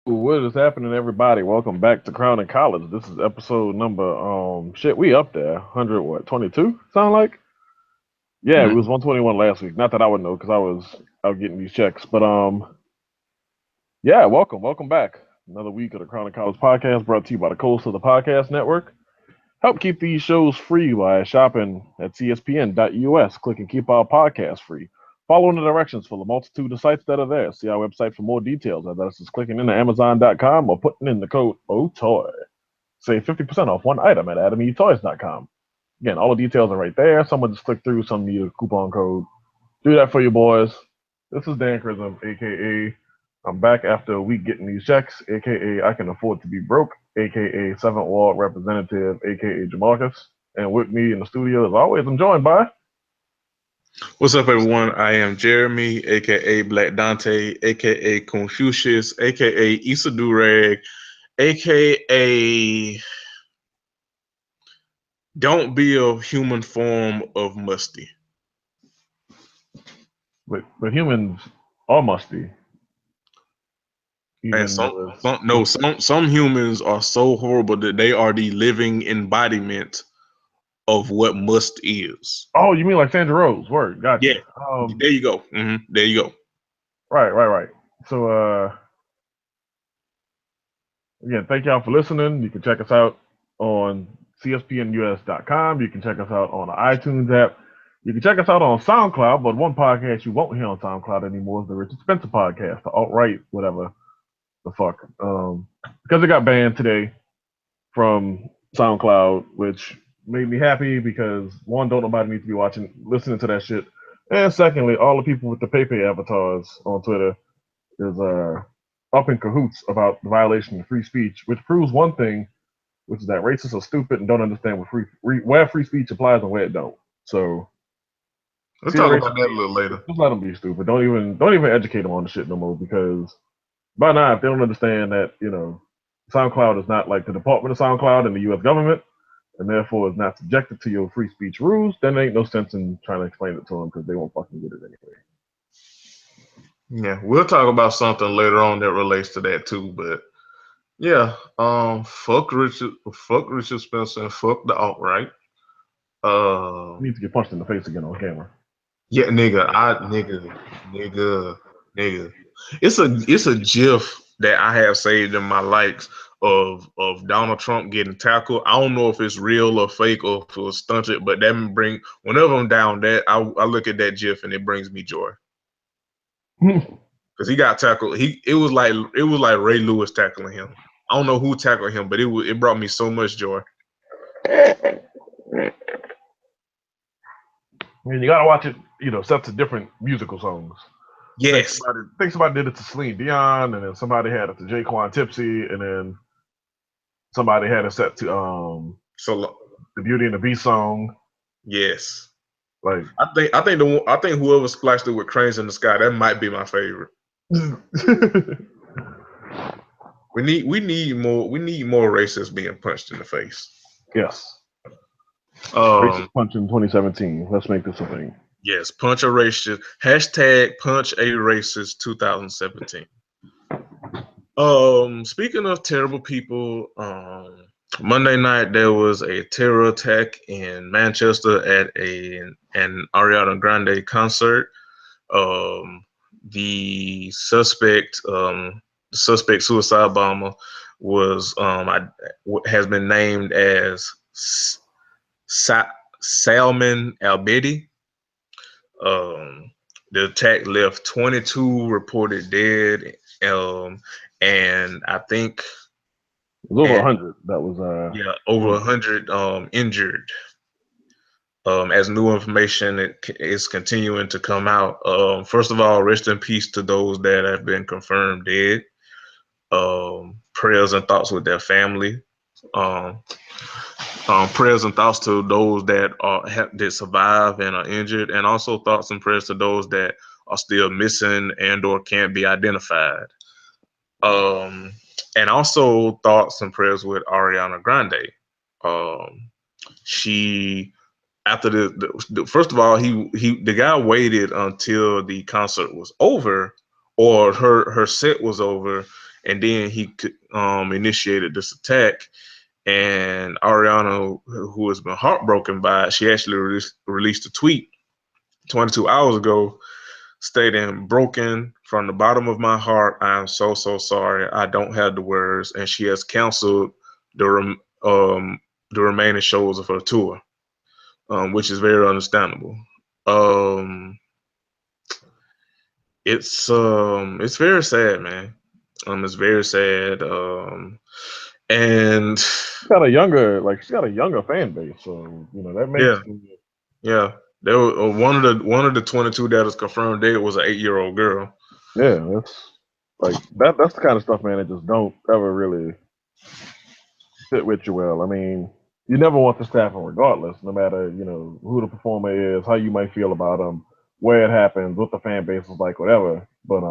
What is happening, everybody? Welcome back to Crown and College. This is episode number we up there, 100 what, 22? Sound like? Yeah, it Hmm. was 121 last week. Not that I would know because I was out getting these checks. But yeah, welcome back. Another week of the Crown and College podcast brought to you by the Coast of the Podcast Network. Help keep these shows free by shopping at cspn.us. Click and keep our podcast free. Following the directions for the multitude of sites that are there. See our website for more details. That's just clicking into Amazon.com or putting in the code OTOY. Save 50% off one item at AdamEtoys.com. Again, all the details are right there. Someone just click through, some need a coupon code. Do that for you boys. This is Dan Chrism, aka I'm back after a week getting these checks, aka I can afford to be broke, aka Seventh Ward Representative, aka Jamarcus. And with me in the studio, as always, I'm joined by. What's up, everyone? I am Jeremy, aka Black Dante, aka Confucius, aka Issa Durag, aka Don't Be a Human Form of Musty. But humans are musty, And even some though some no some humans are so horrible that they are the living embodiment of what must is. oh, you mean like Sandra Rose? Word, Yeah, gotcha. there you go. There you go. Right. So again, thank y'all for listening. You can check us out on cspnus.com. You can check us out on the iTunes app. You can check us out on SoundCloud, but one podcast you won't hear on SoundCloud anymore is the Richard Spencer podcast, the alt-right, whatever the fuck. Because it got banned today from SoundCloud, which made me happy because one, don't nobody need to be listening to that shit. And secondly, all the people with the PayPay avatars on Twitter is up in cahoots about the violation of free speech, which proves one thing, which is that racists are stupid and don't understand where free speech applies and where it don't. So We'll see the talk about racist that a shit, little later. just let them be stupid. Don't even educate them on the shit no more because by now if they don't understand that SoundCloud is not like the Department of SoundCloud in the U.S. government and therefore is not subjected to your free speech rules, then there ain't no sense in trying to explain it to them because they won't fucking get it anyway. Yeah, we'll talk about something later on that relates to that too. But yeah, fuck Richard Spencer, and fuck the alt right. You need to get punched in the face again on camera. Yeah, nigga. It's a GIF that I have saved in my likes of Donald Trump getting tackled. I don't know if it's real or fake or if it was stunted, but that bring whenever I'm down that I look at that GIF and it brings me joy because he got tackled. It was like Ray Lewis tackling him. I don't know who tackled him, but it brought me so much joy. I mean, you gotta watch it, set to different musical songs. Yes. Think somebody did it to Celine Dion, and then somebody had it to Jaquan Tipsy, and then somebody had it set to So the Beauty and the Beast song. yes. Like I think whoever splashed it with cranes in the sky, that might be my favorite. We need more racists being punched in the face. yes, racist Um punch in 2017. Let's make this a thing. yes, punch a racist. Hashtag punch a racist 2017. Speaking of terrible people, Monday night there was a terror attack in Manchester at an Ariana Grande concert. Um, the suspect suicide bomber has been named as Salman Al-Bedi. Um, the attack left 22 reported dead, and I think It was over and 100. That was yeah, over wounded. 100 injured. As new information is continuing to come out. First of all, rest in peace to those that have been confirmed dead. Prayers and thoughts with their family. Um, Prayers and thoughts to those that survive and are injured, and also thoughts and prayers to those that are still missing and or can't be identified. Um, and also thoughts and prayers with Ariana Grande. Um, she after the first of all the guy waited until the concert was over or her set was over and then he initiated this attack. And Ariana, who has been heartbroken by it, she actually released a tweet 22 hours ago stating, "Broken from the bottom of my heart, I am so, so sorry. I don't have the words." And she has canceled the remaining shows of her tour, which is very understandable. Um, it's very sad, man. It's very sad. And She's got a younger fan base, so that yeah, makes yeah. There was one of the 22 that was confirmed dead was an 8-year-old girl. yeah, that's that's the kind of stuff, man, that just don't ever really fit with you well. I mean, you never want this to happen regardless, no matter, who the performer is, how you might feel about them, where it happens, what the fan base is like, whatever. But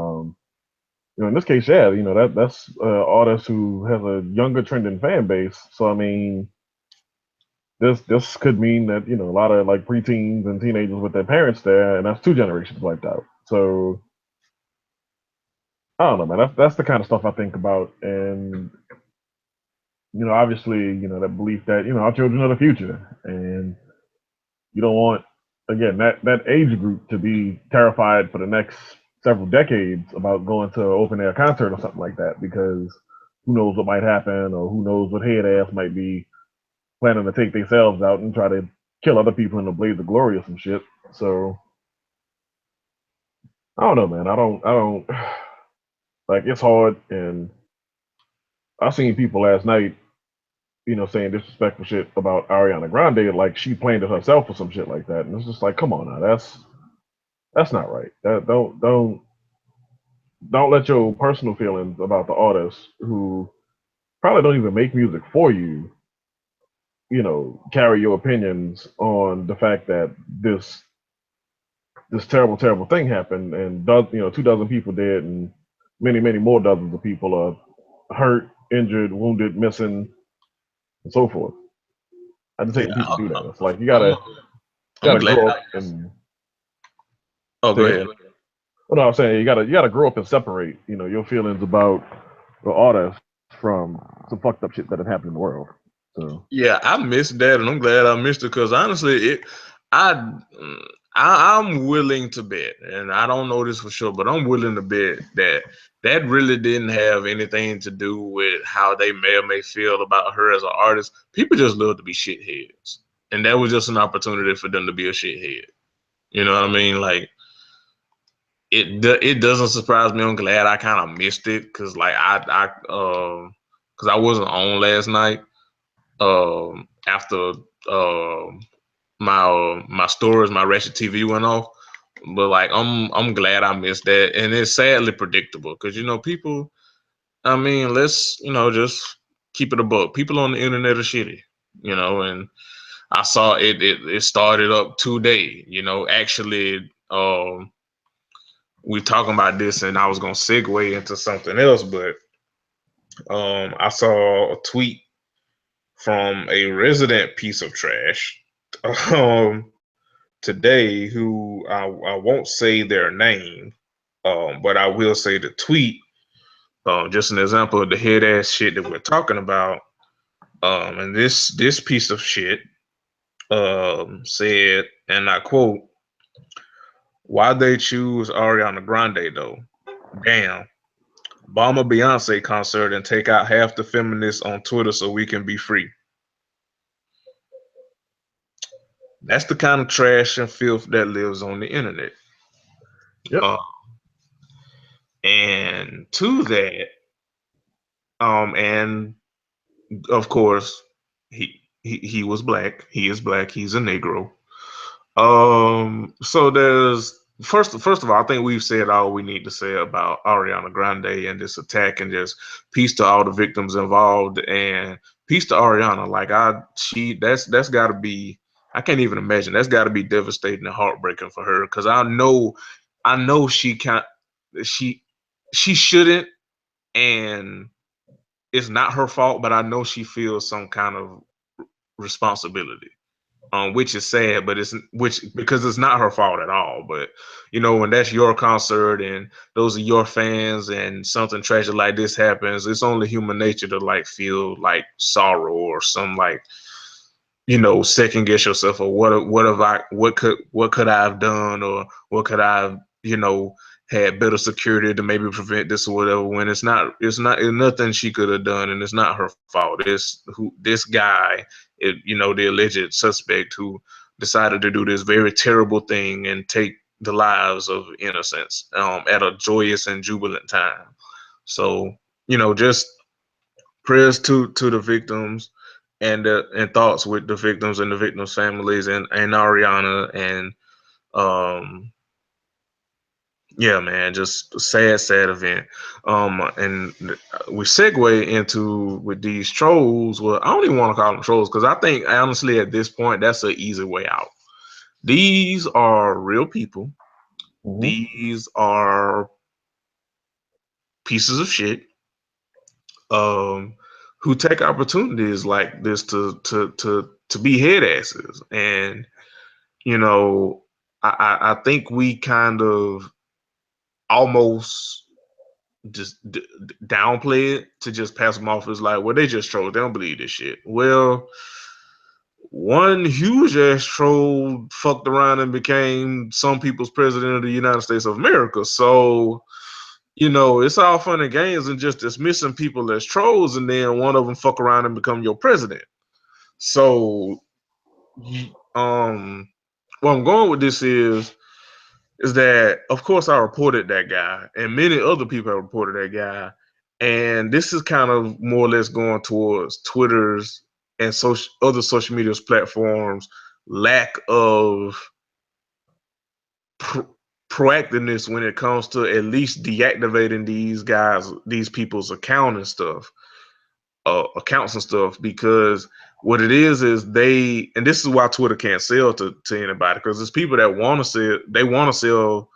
in this case, yeah, that's artist who has a younger trending fan base. So I mean, this could mean that a lot of like preteens and teenagers with their parents there, and that's two generations wiped out. So I don't know, man. That's the kind of stuff I think about, and obviously, that belief that our children are the future, and you don't want, again, that age group to be terrified for the next several decades about going to an open air concert or something like that, because who knows what might happen, or who knows what head ass might be planning to take themselves out and try to kill other people in the blaze of glory or some shit. So I don't know, man. I don't like, it's hard, and I seen people last night, saying disrespectful shit about Ariana Grande, like she planned it herself or some shit like that. And it's just like, come on now, that's not right. Don't let your personal feelings about the artist who probably don't even make music for you, carry your opinions on the fact that this terrible, terrible thing happened, and 2 dozen people dead, and many, many more dozens of people are hurt, injured, wounded, missing, and so forth. I just hate Yeah, when people do that. It's like you I'm gotta glad. grow up and Oh, go say, ahead. well, no, I'm saying you gotta grow up and separate, your feelings about the artist from some fucked up shit that had happened in the world. So Yeah, I missed that, and I'm glad I missed it because honestly, I, I'm willing to bet, and I don't know this for sure, but I'm willing to bet that that really didn't have anything to do with how they may or may feel about her as an artist. People just love to be shitheads, and that was just an opportunity for them to be a shithead. You know what I mean? Like it doesn't surprise me. I'm glad I kind of missed it because like because I wasn't on last night after my storage, my Ratchet TV went off. But like I'm glad I missed that, and it's sadly predictable because people. I mean, let's just keep it a buck. People on the internet are shitty, and I saw it started up today. Actually, we talking about this, and I was gonna segue into something else, but I saw a tweet from a resident piece of trash um, today who I won't say their name, but I will say the tweet. Just an example of the head ass shit that we're talking about. And this piece of shit said, and I quote, "Why they choose Ariana Grande though? Damn. Bomb a Beyonce concert and take out half the feminists on Twitter so we can be free." That's the kind of trash and filth that lives on the internet. yep, Uh, and to that, and of course, he was black. He is black. He's a Negro. So there's first of all, I think we've said all we need to say about Ariana Grande and this attack, and just peace to all the victims involved, and peace to Ariana. Like that's got to be. I can't even imagine. That's got to be devastating and heartbreaking for her because I know she can't. She she shouldn't, and it's not her fault. But I know she feels some kind of responsibility. which is sad, but it's which because it's not her fault at all. But you know, when that's your concert and those are your fans, and something tragic like this happens, it's only human nature to like feel like sorrow or some like second guess yourself or what have I what could I have done or what could I have had better security to maybe prevent this or whatever when it's nothing she could have done and it's not her fault. It's who this guy the alleged suspect who decided to do this very terrible thing and take the lives of innocents at a joyous and jubilant time. So just prayers to the victims and thoughts with the victims and the victims' families and Ariana and um yeah, man, just a sad event. And we segue into with these trolls. Well, I don't even want to call them trolls because I think honestly at this point that's an easy way out. These are real people. Mm-hmm. These are pieces of shit um, who take opportunities like this to be head asses. And you know, I think we kind of almost just downplay it to just pass them off as like, well, they just trolls. They don't believe this shit. Well, one huge ass troll fucked around and became some people's president of the United States of America. So, it's all fun and games and just dismissing people as trolls, and then one of them fuck around and become your president. So, where I'm going with this is that of course I reported that guy, and many other people have reported that guy, and this is kind of more or less going towards Twitter's and other social media platforms lack of proactiveness when it comes to at least deactivating these people's accounts and stuff, because what it is they, and this is why Twitter can't sell to anybody, because there's people that want to sell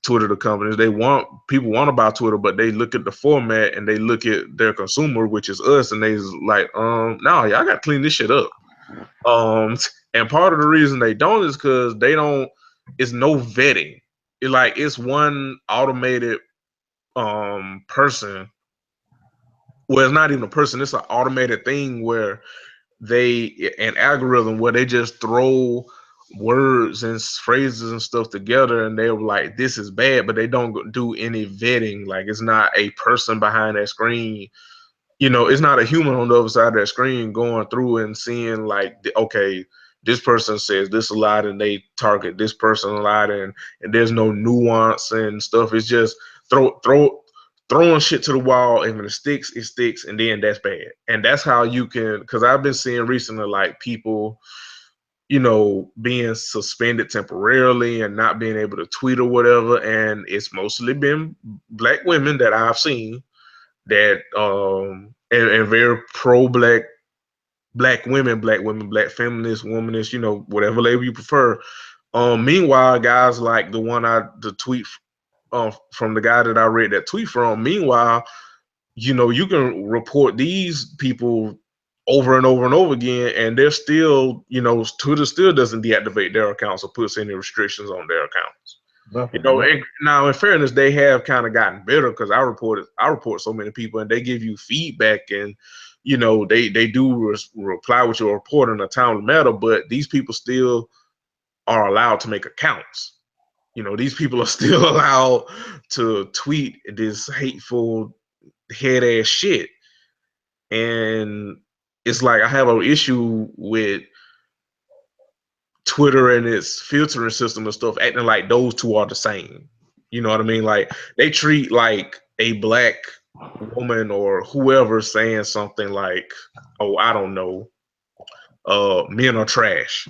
Twitter to companies. People want to buy Twitter, but they look at the format and they look at their consumer, which is us, and they like, no, y'all got to clean this shit up. And part of the reason they don't is because they don't. It's no vetting. It's one automated person. Well, it's not even a person. It's an automated thing where an algorithm where they just throw words and phrases and stuff together, and they're like, this is bad, but they don't do any vetting. Like, it's not a person behind that screen. It's not a human on the other side of that screen going through and seeing like, okay, this person says this a lot and they target this person a lot, and there's no nuance and stuff. It's just throwing shit to the wall, and when it sticks, and then that's bad. And that's how you can, because I've been seeing recently like people being suspended temporarily and not being able to tweet or whatever, and it's mostly been black women that I've seen that and very pro black women, black feminist, womanish, whatever label you prefer. Meanwhile, guys like the tweet from the guy that I read that tweet from. Meanwhile, you can report these people over and over and over again, and they're still, Twitter still doesn't deactivate their accounts or puts any restrictions on their accounts. Nothing. Now in fairness, they have kind of gotten better, because I report so many people, and they give you feedback, and they do reply with your report in a timely manner. But these people still are allowed to make accounts. These people are still allowed to tweet this hateful head ass shit, and it's like I have an issue with Twitter and its filtering system and stuff acting like those two are the same. You know what I mean? Like, they treat like a black woman or whoever saying something like, oh, I don't know, men are trash.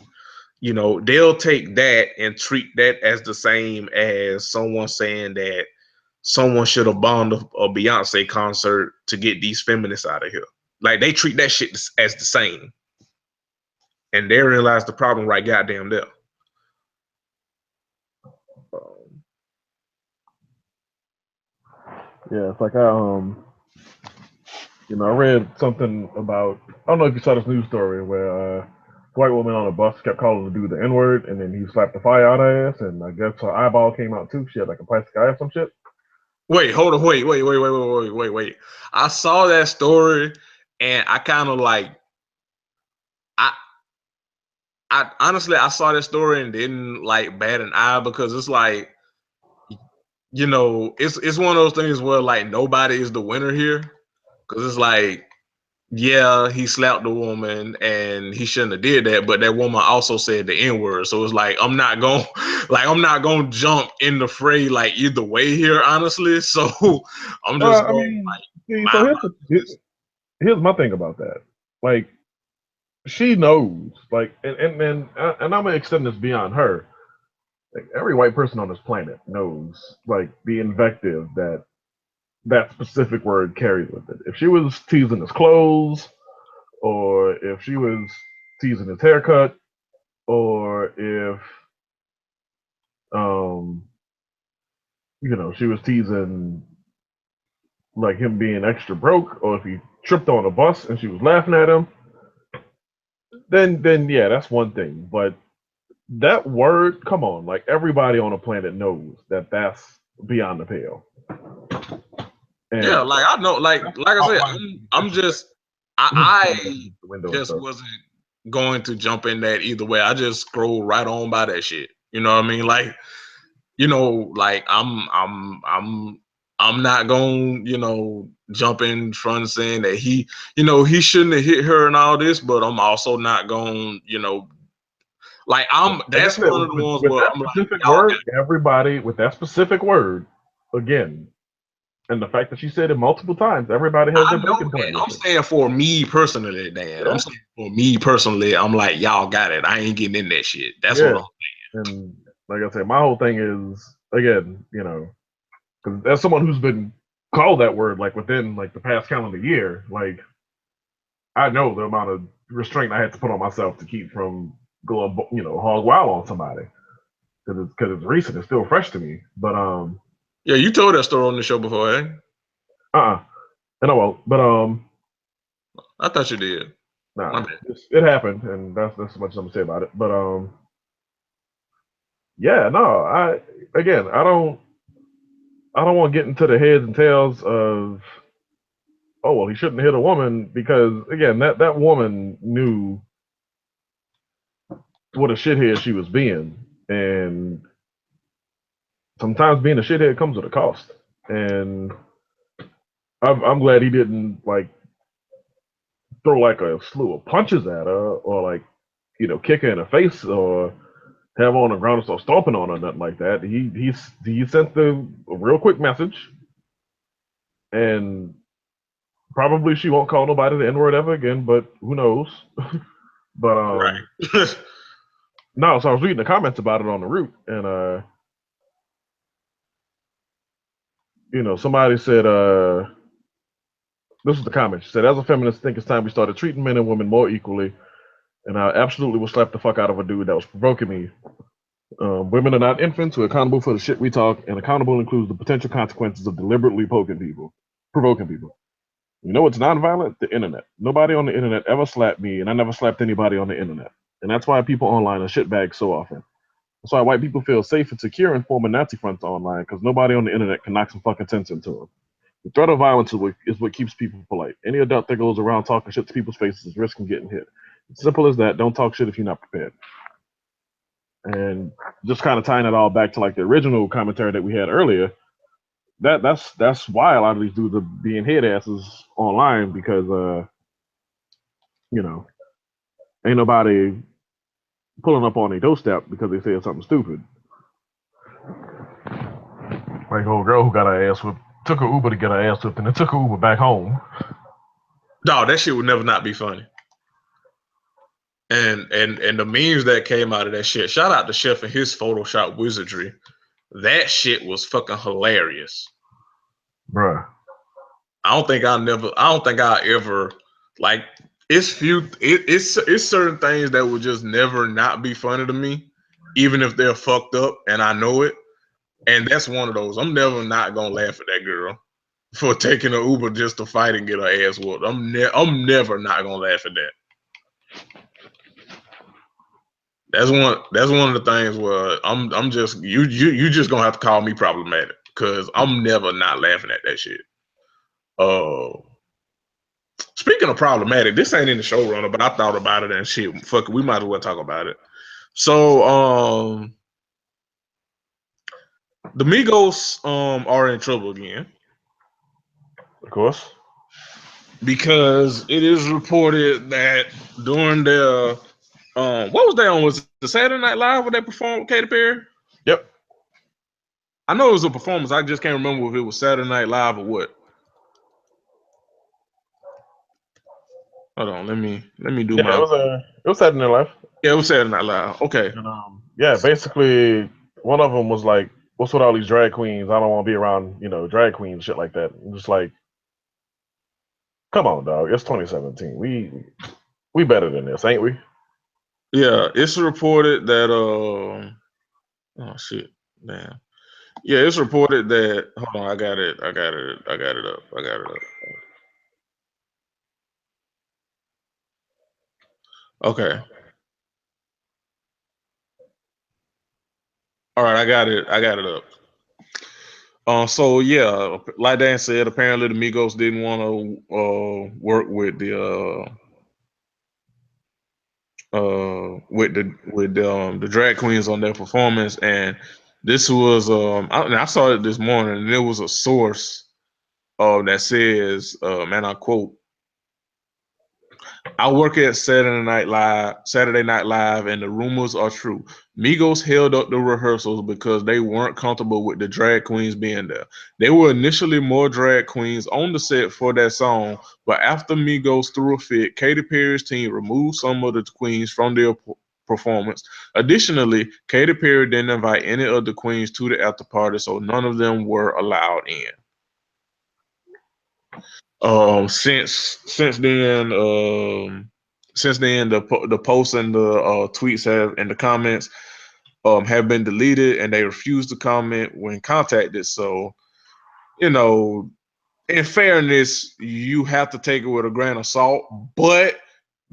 They'll take that and treat that as the same as someone saying that someone should have bombed a Beyonce concert to get these feminists out of here. Like, they treat that shit as the same. And therein lies the problem right goddamn there. Yeah, it's like I read something about, I don't know if you saw this news story where white woman on a bus kept calling the dude the N word, and then he slapped the fire out of her ass, and I guess her eyeball came out too. She had like a plastic eye or some shit. Wait, hold on, wait. I saw that story, and I kind of like, I, I honestly, I saw that story and didn't like bat an eye because it's like, it's one of those things where like nobody is the winner here because it's like, yeah, he slapped the woman and he shouldn't have did that, but that woman also said the N word, so it's like I'm not gonna jump in the fray like either way here, honestly. So I'm just I going mean, like see, so mind my business. here's my thing about that. Like, she knows, like, and I'm gonna extend this beyond her. Like, every white person on this planet knows, like, the invective that that specific word carries with it. If she was teasing his clothes, or if she was teasing his haircut, or if um she was teasing like him being extra broke, or if he tripped on a bus and she was laughing at him, then yeah, that's one thing. But that word, come on, like everybody on the planet knows that that's beyond the pale. Yeah, And like I know, like I said, I'm just I the window and just stuff. wasn't going to jump in that either way. I just scrolled right on by that shit. You know what I mean? Like, like I'm not going, jump in front saying that he shouldn't have hit her and all this, but I'm also not going, like Like I that's said, one of the ones with where that I'm like, specific y'all word, everybody with that specific word, again, and the fact that she said it multiple times, everybody has I their know breaking that. point with I'm it. saying for me personally, Dan. I'm Yeah, saying for me personally, I'm like, y'all got it. I ain't getting in that shit. That's what yeah. I'm And like I said, my whole thing is, again, because as someone who's been called that word like within like the past calendar year, like I know the amount of restraint I had to put on myself to keep from going, hog wild on somebody because it's recent, it's still fresh to me. But Yeah, you told that story on the show before, eh? uh, and I won't. But I thought you did. My nah, bad. it happened, and that's as much as I'm gonna say about it. But yeah, no, I don't want to get into the heads and tails of, oh well, he shouldn't hit a woman, because again, that woman knew what a shithead she was being, and sometimes being a shithead comes with a cost. And I'm glad he didn't like throw like a slew of punches at her, or like kick her in the face, or have her on the ground and start stomping on her, nothing like that. He sent a real quick message, and probably she won't call nobody the N word ever again, but who knows? But Right. no, so I was reading the comments about it on the route, and somebody said, this was the comment. She said, as a feminist, I think it's time we started treating men and women more equally, and I absolutely will slap the fuck out of a dude that was provoking me. Women are not infants who are accountable for the shit we talk, and accountable includes the potential consequences of deliberately provoking people. You know what's nonviolent? The internet. Nobody on the internet ever slapped me, and I never slapped anybody on the internet. And that's why people online are shitbags so often. That's why white people feel safe and secure in forming Nazi fronts online, because nobody on the internet can knock some fucking sense into them. The threat of violence is what keeps people polite. Any adult that goes around talking shit to people's faces is risking getting hit. It's simple as that. Don't talk shit if you're not prepared. And just kind of tying it all back to like the original commentary that we had earlier, that's why a lot of these dudes are being head asses online, because you know ain't nobody pulling up on their doorstep because they said something stupid. Like old girl who got her ass whipped, took her Uber to get her ass whipped, and then took her Uber back home. No, that shit would never not be funny. And the memes that came out of that shit. Shout out to Chef and his Photoshop wizardry. That shit was fucking hilarious. Bruh. I don't think I'll ever like it's certain things that would just never not be funny to me, even if they're fucked up and I know it. And that's one of those. I'm never not gonna laugh at that girl for taking an Uber just to fight and get her ass whooped. I'm never not gonna laugh at that. That's one of the things where I'm just you just gonna have to call me problematic because I'm never not laughing at that shit. Speaking of problematic, this ain't in the showrunner, but I thought about it and shit. Fuck it, we might as well talk about it. So the Migos are in trouble again. Of course. Because it is reported that during their what was they on? Was the Saturday Night Live where they performed with Katy Perry? Yep. I know it was a performance. I just can't remember if it was Saturday Night Live or what. Hold on, let me do Yeah, my. it was Saturday Night Live. Yeah, it was Saturday Night Live. Okay. And yeah, basically one of them was like, "What's with all these drag queens? I don't want to be around, drag queens, shit like that." I'm just like, come on, dog. It's 2017. We better than this, ain't we? Yeah, it's reported that oh shit, man. Yeah, it's reported that hold on, I got it up. Okay. All right, I got it up. So yeah, like Dan said, apparently the Migos didn't want to work with the drag queens on their performance, and this was I saw it this morning, and there was a source that says, and I quote, "I work at Saturday Night Live, and the rumors are true. Migos held up the rehearsals because they weren't comfortable with the drag queens being there. There were initially more drag queens on the set for that song, but after Migos threw a fit, Katy Perry's team removed some of the queens from their performance. Additionally, Katy Perry didn't invite any of the queens to the after party, so none of them were allowed in." Since then, the posts and the tweets have and the comments have been deleted, and they refuse to comment when contacted. So, you know, in fairness, you have to take it with a grain of salt. But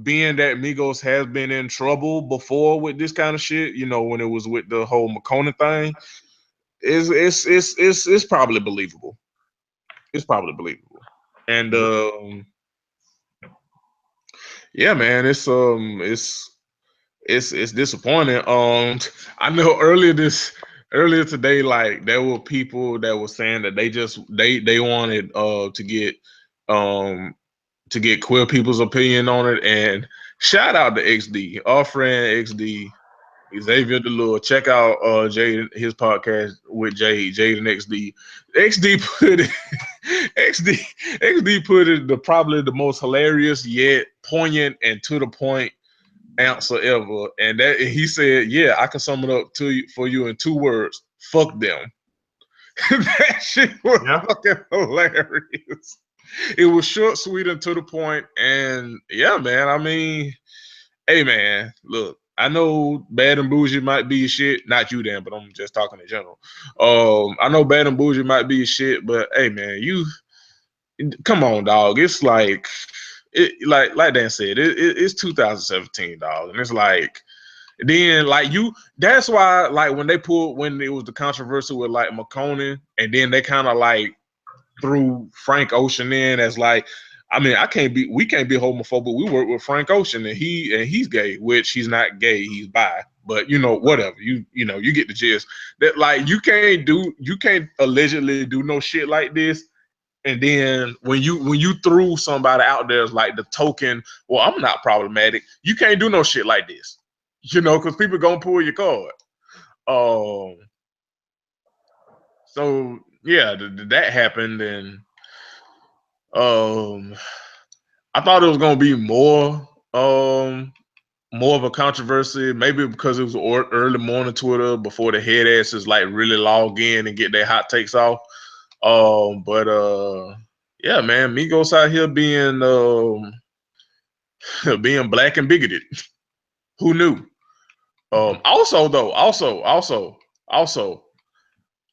being that Migos has been in trouble before with this kind of shit, when it was with the whole McCona thing, it's probably believable. It's probably believable. And yeah, man, it's disappointing. I know earlier today, like there were people that were saying that they wanted um to get queer people's opinion on it. And shout out to XD, our friend XD, Xavier Delure. Check out Jay his podcast with Jade and XD. XD put it XD put it probably the most hilarious yet poignant and to the point answer ever. And that he said, "Yeah, I can sum it up for you in 2 words: fuck them." That shit was fucking hilarious. It was short, sweet, and to the point. And yeah, man. I mean, hey, man, look. I know Bad and Bougie might be shit. Not you, Dan, but I'm just talking in general. I know Bad and Bougie might be shit, but hey, man, you come on, dog. It's like like Dan said, it's 2017, dog, and it's like then like that's why like when it was the controversy with like McConan, and then they kind of like threw Frank Ocean in as like, I mean, we can't be homophobic. We work with Frank Ocean, and he's gay, which he's not gay, he's bi. But whatever. You get the gist. That like you can't allegedly do no shit like this. And then when you threw somebody out there as like the token, well, I'm not problematic. You can't do no shit like this, because people gonna pull your card. So yeah, that happened, and I thought it was gonna be more of a controversy, maybe because it was early morning Twitter before the head asses like really log in and get their hot takes off. But yeah, man, Migos out here being being black and bigoted. Who knew? Also,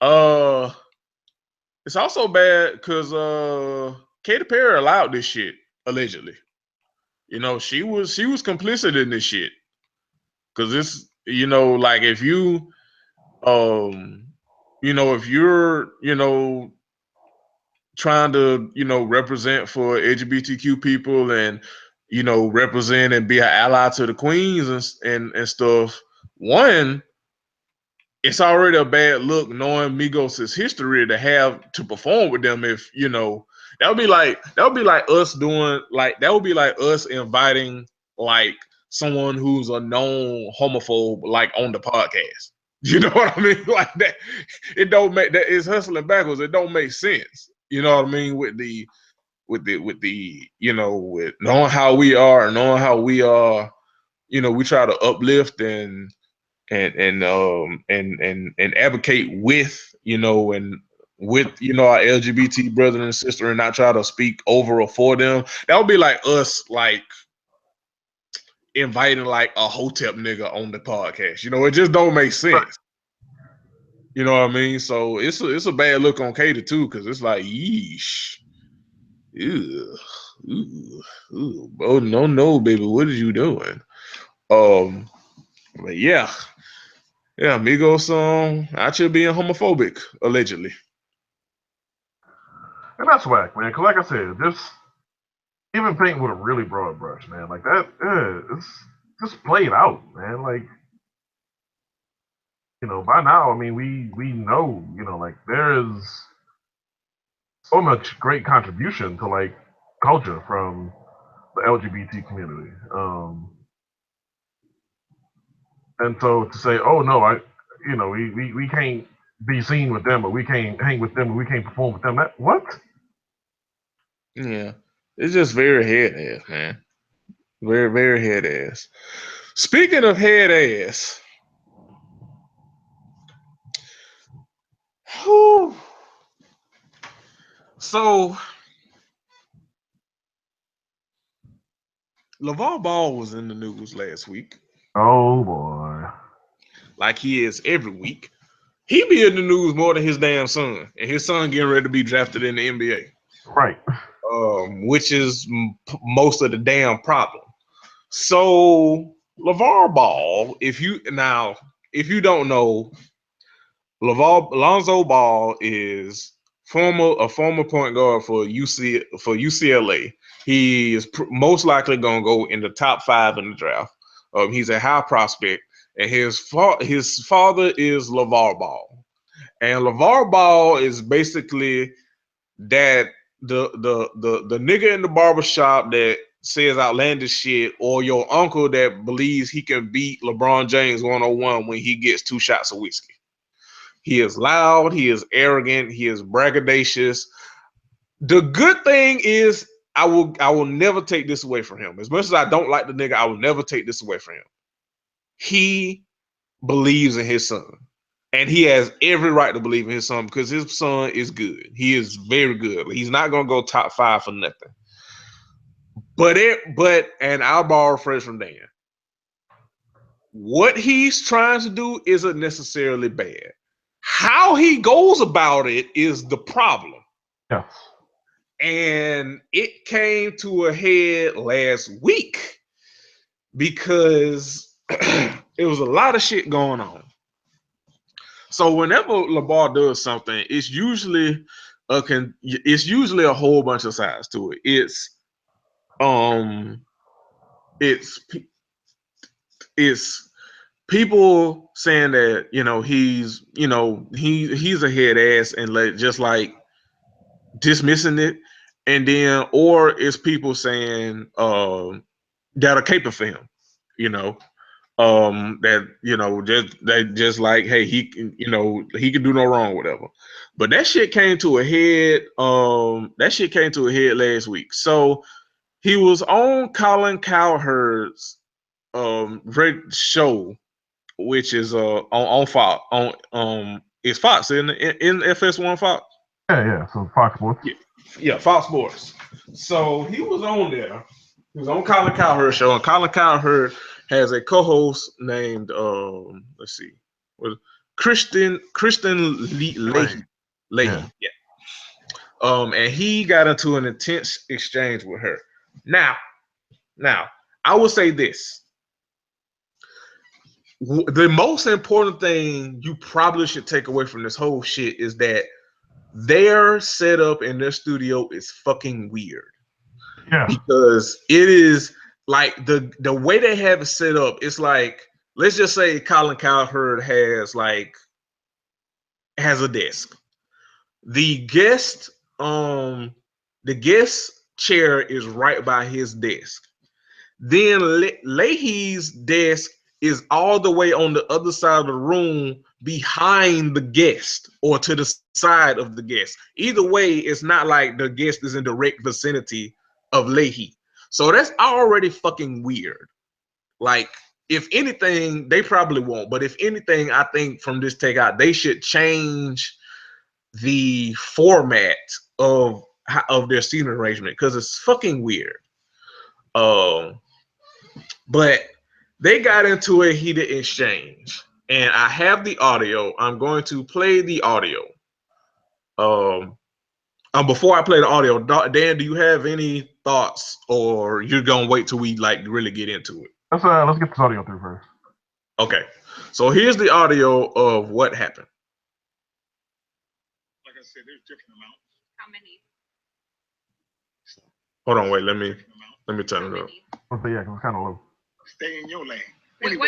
uh, it's also bad because Katy Perry allowed this shit allegedly. She was complicit in this shit because You know, like if you if you're, trying to, represent for LGBTQ people and, represent and be an ally to the queens and stuff, one, it's already a bad look knowing Migos' history to have to perform with them. If that would be like us doing like that would be like us inviting like someone who's a known homophobe like on the podcast. You know what I mean? Like that, it don't make that is hustling backwards. It don't make sense. You know what I mean? With knowing how we are and knowing how we are, we try to uplift and advocate with and with our LGBT brother and sister and not try to speak over or for them. That would be like us like inviting like a hotep nigga on the podcast. It just don't make sense. You know what I mean? So it's a bad look on Katie too, because it's like, yeesh. Ew. Ooh. Oh no, baby, what are you doing? But yeah, Migos song actually being homophobic, allegedly. And that's whack, man. Because like I said, even painting with a really broad brush, man. Like that, it's just played out, man. Like by now, I mean, we know, like there is so much great contribution to like culture from the LGBT community. And so to say, oh no, we can't be seen with them, or we can't hang with them, or we can't perform with them. What? Yeah, it's just very head ass, man. Very, very head ass. Speaking of head ass, whew. So LeVar Ball was in the news last week. Oh boy. Like he is every week. He be in the news more than his damn son. And his son getting ready to be drafted in the NBA. Right. Which is most of the damn problem. So LeVar Ball, if you don't know, Lonzo Ball is a former point guard for UCLA. He is most likely going to go in the top 5 in the draft. He's a high prospect, and his father is LeVar Ball, and LeVar Ball is basically that the nigga in the barbershop that says outlandish shit, or your uncle that believes he can beat LeBron James 101 when he gets 2 shots of whiskey. He is loud, he is arrogant, he is braggadocious. The good thing is I will never take this away from him. As much as I don't like the nigga, I will never take this away from him. He believes in his son. And he has every right to believe in his son because his son is good. He is very good. He's not gonna go top 5 for nothing. And I'll borrow a phrase from Dan. What he's trying to do isn't necessarily bad. How he goes about it is the problem. Yes. And it came to a head last week because it was a lot of shit going on. So whenever LeVar does something, it's usually a whole bunch of sides to it. It's people saying that he's a head ass and just like dismissing it, and then or it's people saying that are caping for him, that just like, hey, he can do no wrong, whatever. But that shit came to a head. Last week. So he was on Colin Cowherd's show, which is on Fox it's Fox in FS1 Fox. Yeah. So Fox Sports. Yeah, Fox Sports. So he was on there. He was on Colin Cowherd's show, and Colin Cowherd has a co-host named Kristen Leahy. Yeah. And he got into an intense exchange with her. Now, I will say this. the most important thing you probably should take away from this whole shit is that their setup in their studio is fucking weird. Yeah. Because it is like the way they have it set up, it's like, let's just say Colin Cowherd has a desk. The guest chair is right by his desk. Then Leahy's desk is all the way on the other side of the room behind the guest or to the side of the guest. Either way, it's not like the guest is in direct vicinity of Leahy. So that's already fucking weird. Like, if anything, they probably won't. But if anything, I think from this takeout, they should change the format of their seating arrangement because it's fucking weird. But they got into a heated exchange, and I have the audio. I'm going to play the audio. Before I play the audio, Dan, do you have any thoughts, or you're gonna wait till we like really get into it? Let's get this audio through first. Okay, so here's the audio of what happened. Like I said, there's different amounts. How many? Hold on, wait. Let me turn it up. Yeah, it's kind of low. Stay in your lane. Wait,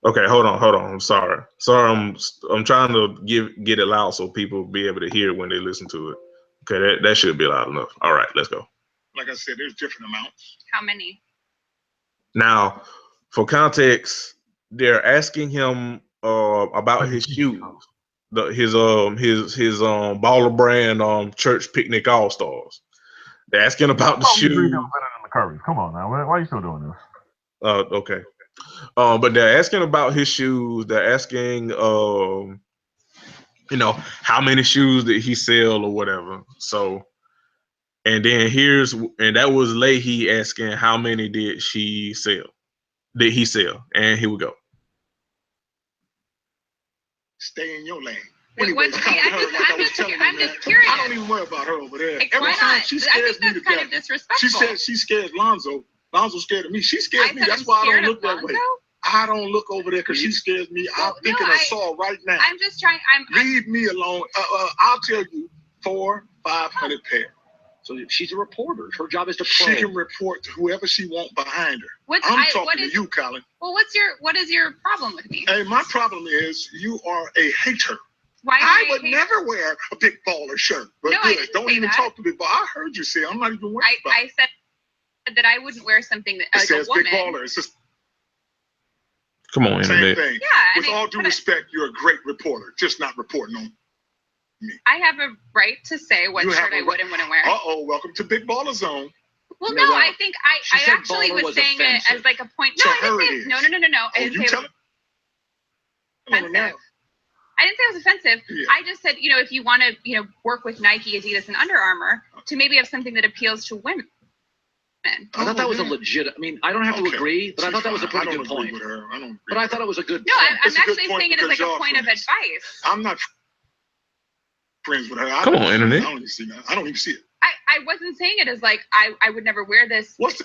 Okay, hold on. I'm sorry. I'm trying to get it loud so people be able to hear when they listen to it. Okay, that should be loud enough. All right, let's go. Like I said, there's different amounts. How many? Now, for context, they're asking him about his shoes, his Baller Brand Church Picnic All Stars. They're asking about the shoes. In the Currys. Come on now, why are you still doing this? Okay. But they're asking about his shoes. They're asking, how many shoes did he sell or whatever. So, and then that was Leahy asking how many did he sell? And here we go. Stay in your lane. Wait, I'm just curious. I don't even worry about her over there. Like, every time she scares me to kind of death. disrespectful. She said she scared Lonzo. Lonzo's scared of me. She scares me. That's why I don't look that way. I don't look over there because she scares me. I'm thinking of Saul right now. I'm just trying. Leave me alone. I'll tell you, 400-500 pair. So she's a reporter. Her job is to probe. She can report to whoever she wants behind her. I'm talking to you, Colin. Well, what is your problem with me? Hey, my problem is you are a hater. Why I would never wear a Big Baller shirt. But no, good, don't even talk to Big Baller. I heard you say I'm not even worried about it. I said that I wouldn't wear something that like a woman. Big Baller. It's just come on, same internet. thing. Yeah. With all due respect, you're a great reporter. Just not reporting on me. I have a right to say what shirt I would and wouldn't wear. Welcome to Big Baller Zone. Well, no, I think I actually was saying it as like a point. No, I didn't say no. I didn't say it was offensive. I didn't say it was offensive. Yeah. I just said, if you want to, work with Nike, Adidas, and Under Armour to maybe have something that appeals to women. I thought that was a legit. I mean, I don't have to agree, but I thought that was a pretty good point. With her. I don't agree. But I thought it was a good. No, point. I'm actually saying it as like a point of advice. I'm not friends with her. Come on, internet. I don't even see that. I don't even see it. I wasn't saying it as like I would never wear this. What's the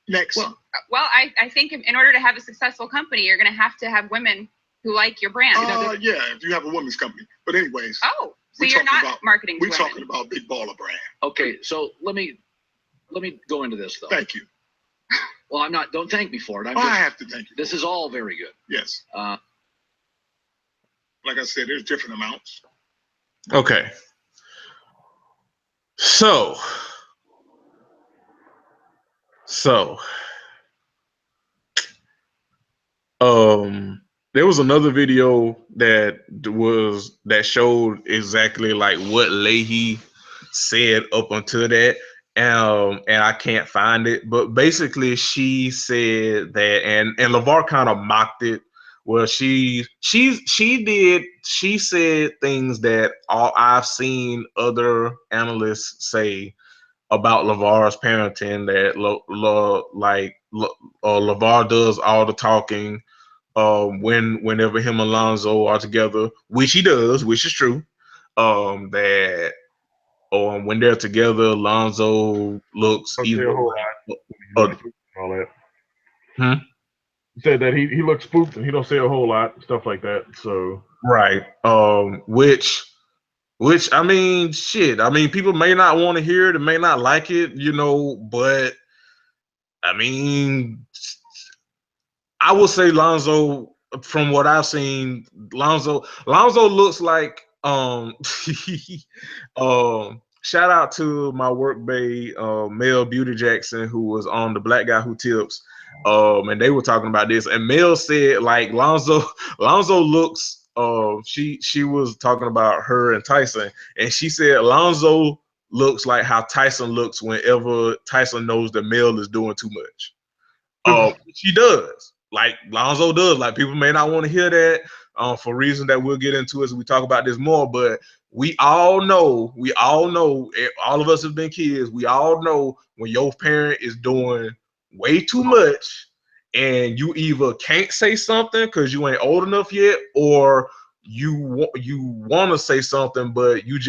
next? Well, I think in order to have a successful company, you're going to have women who like your brand. Yeah, if you have a women's company. But anyways. Oh, so you're not marketing to women. We're talking about Big Baller Brand. Okay, so let me go into this though. Thank you. Well, I'm not. Don't thank me for it. I have to thank you. This is all very good. Yes. Like I said, there's different amounts. Okay. So there was another video that showed exactly like what Leahy said up until that. And I can't find it, but basically she said that, and LeVar kind of mocked it. Well, she said things that I've seen other analysts say about LeVar's parenting, that LeVar does all the talking whenever him and Lonzo are together, which he does, which is true. That when they're together, Lonzo looks either all that. said that he looks spooked and he don't say a whole lot, stuff like that. So right, which I mean, shit. I mean, people may not want to hear it, and may not like it, but I mean, I would say Lonzo. From what I've seen, Lonzo looks like shout out to my work bae, Mel Beauty Jackson, who was on the Black Guy Who Tips. And they were talking about this, and Mel said like Lonzo looks. She was talking about her and Tyson, and she said Lonzo looks like how Tyson looks whenever Tyson knows that Mel is doing too much. She does. Like Lonzo does. Like people may not want to hear that for reasons that we'll get into as we talk about this more, but we all know, all of us have been kids. We all know when your parent is doing way too much and you either can't say something because you ain't old enough yet, or you want to say something, but you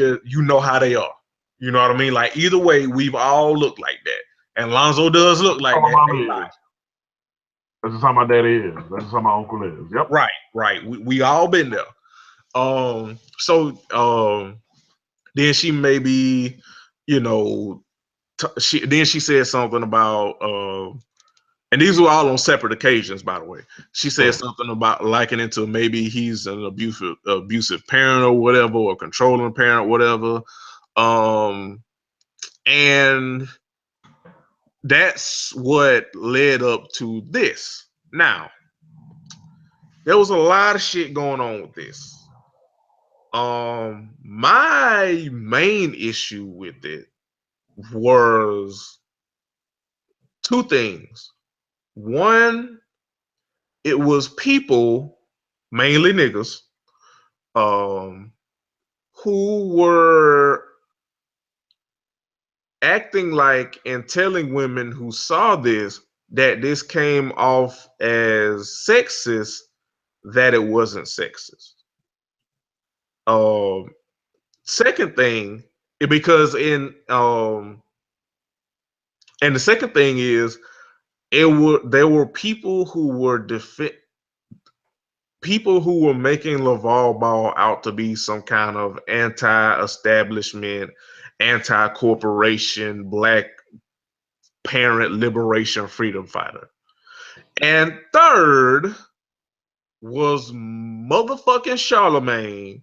know how they are. You know what I mean? Like either way, we've all looked like that. And Lonzo does look like that. That's just how my daddy is. That's just how my uncle is. Yep. Right. We all been there. Then she maybe, then she said something about, and these were all on separate occasions, by the way. She said something about likening to maybe he's an abusive parent or whatever, or controlling parent, whatever. And that's what led up to this. Now, there was a lot of shit going on with this. My main issue with it was two things. One, it was people, mainly niggas, who were acting like and telling women who saw this that this came off as sexist, that it wasn't sexist. Second thing, because and the second thing is, there were people who were making LaVar Ball out to be some kind of anti-establishment, anti-corporation, black parent liberation freedom fighter. And third was motherfucking Charlemagne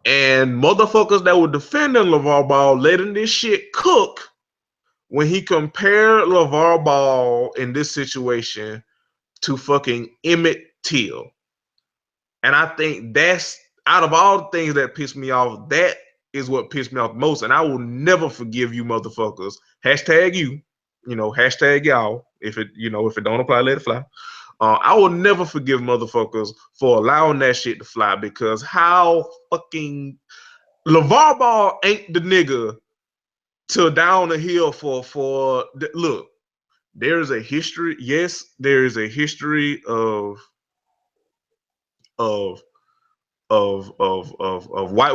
and motherfuckers that were defending LaVar Ball, letting this shit cook when he compared LaVar Ball in this situation to fucking Emmett Till. And I think that's, out of all the things that pissed me off, that is what pissed me off most. And I will never forgive you motherfuckers. Hashtag you, hashtag y'all. If it don't apply, let it fly. I will never forgive motherfuckers for allowing that shit to fly, because how fucking LaVar Ball ain't the nigga to down the hill for look. There is a history. Yes, there is a history of white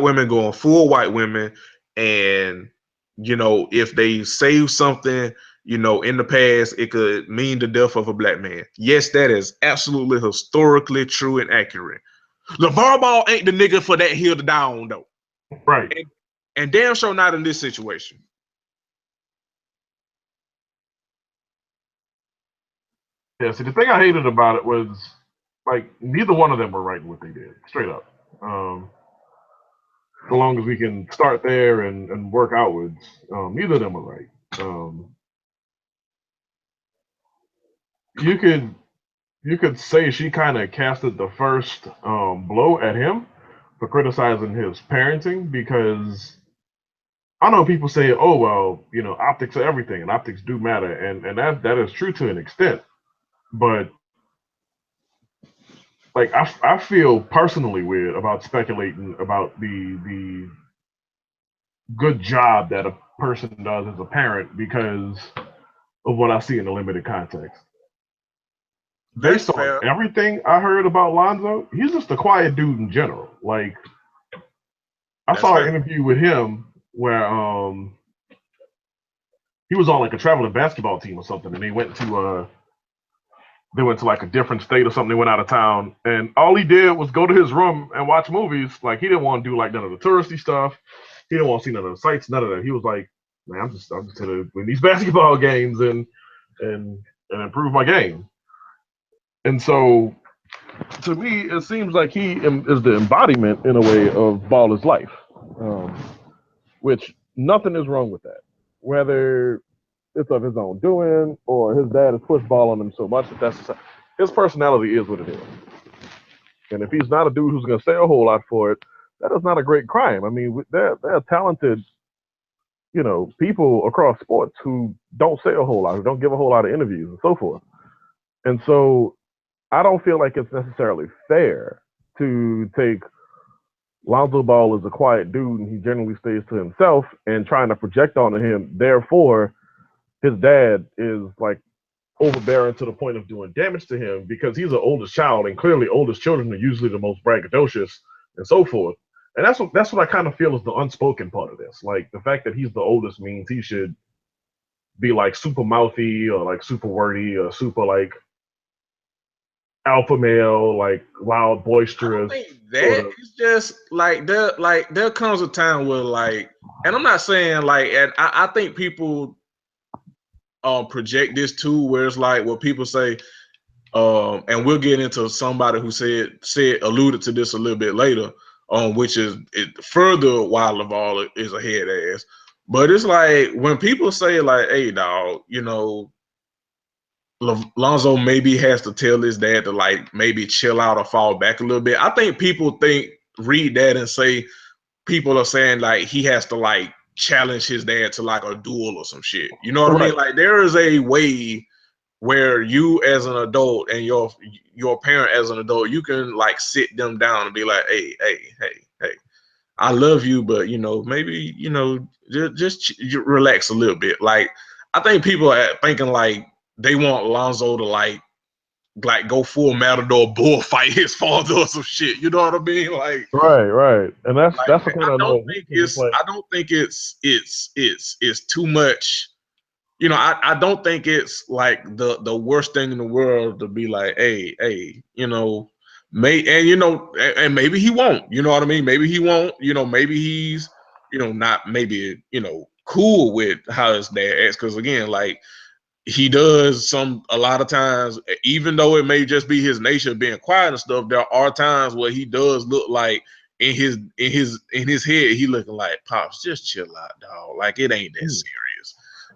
women going full white women, and if they say something in the past, it could mean the death of a black man. Yes, that is absolutely historically true and accurate. LaVar Ball ain't the nigga for that hill to down though. Right. And damn sure not in this situation. Yeah, see, the thing I hated about it was, like, neither one of them were right in what they did, straight up. So long as we can start there and work outwards, neither of them were right. You could say she kind of casted the first blow at him for criticizing his parenting, because I know people say, oh, well, optics are everything and optics do matter. And that is true to an extent. But like, I feel personally weird about speculating about the good job that a person does as a parent because of what I see in the limited context. Based on everything I heard about Lonzo, he's just a quiet dude in general. Like, I saw an interview with him where he was on like a traveling basketball team or something, and they went to they went to like a different state or something. They went out of town, and all he did was go to his room and watch movies. Like he didn't want to do like none of the touristy stuff. He didn't want to see none of the sights, none of that. He was like, man, I'm just here to win these basketball games and improve my game. And so, to me, it seems like he is the embodiment in a way of baller's life, which nothing is wrong with that. Whether it's of his own doing or his dad has pushed ball on him so much that his personality is what it is. And if he's not a dude who's going to say a whole lot for it, that is not a great crime. I mean, there are talented, people across sports who don't say a whole lot, who don't give a whole lot of interviews and so forth. And so I don't feel like it's necessarily fair to take Lonzo Ball as a quiet dude and he generally stays to himself and trying to project onto him. Therefore, his dad is like overbearing to the point of doing damage to him because he's the oldest child, and clearly oldest children are usually the most braggadocious and so forth. And that's what I kind of feel is the unspoken part of this. Like the fact that he's the oldest means he should be like super mouthy or like super wordy or super like alpha male, like loud, boisterous. I don't think that it's just like there comes a time where like, and I'm not saying like, and I think people project this too, where it's like what people say, and we'll get into somebody who alluded to this a little bit later, which is it further why LaVar is a head ass. But it's like when people say like, hey dog, Lonzo maybe has to tell his dad to like maybe chill out or fall back a little bit. I think people read that and say people are saying like he has to like challenge his dad to like a duel or some shit. You know what I mean? Like there is a way where you as an adult and your parent as an adult, you can like sit them down and be like, hey, I love you, but maybe just relax a little bit. Like I think people are thinking like they want Lonzo to like go full Matador bullfight his father or some shit. You know what I mean? Like right. And that's like, that's the kind I of don't think it's too much. I don't think it's like the worst thing in the world to be like, hey, and maybe he won't. You know what I mean? Maybe he won't. Maybe he's not maybe cool with how his dad acts, because again, like he does a lot of times, even though it may just be his nature being quiet and stuff, there are times where he does look like in his head he looking like, Pops, just chill out, dog. Like it ain't that serious.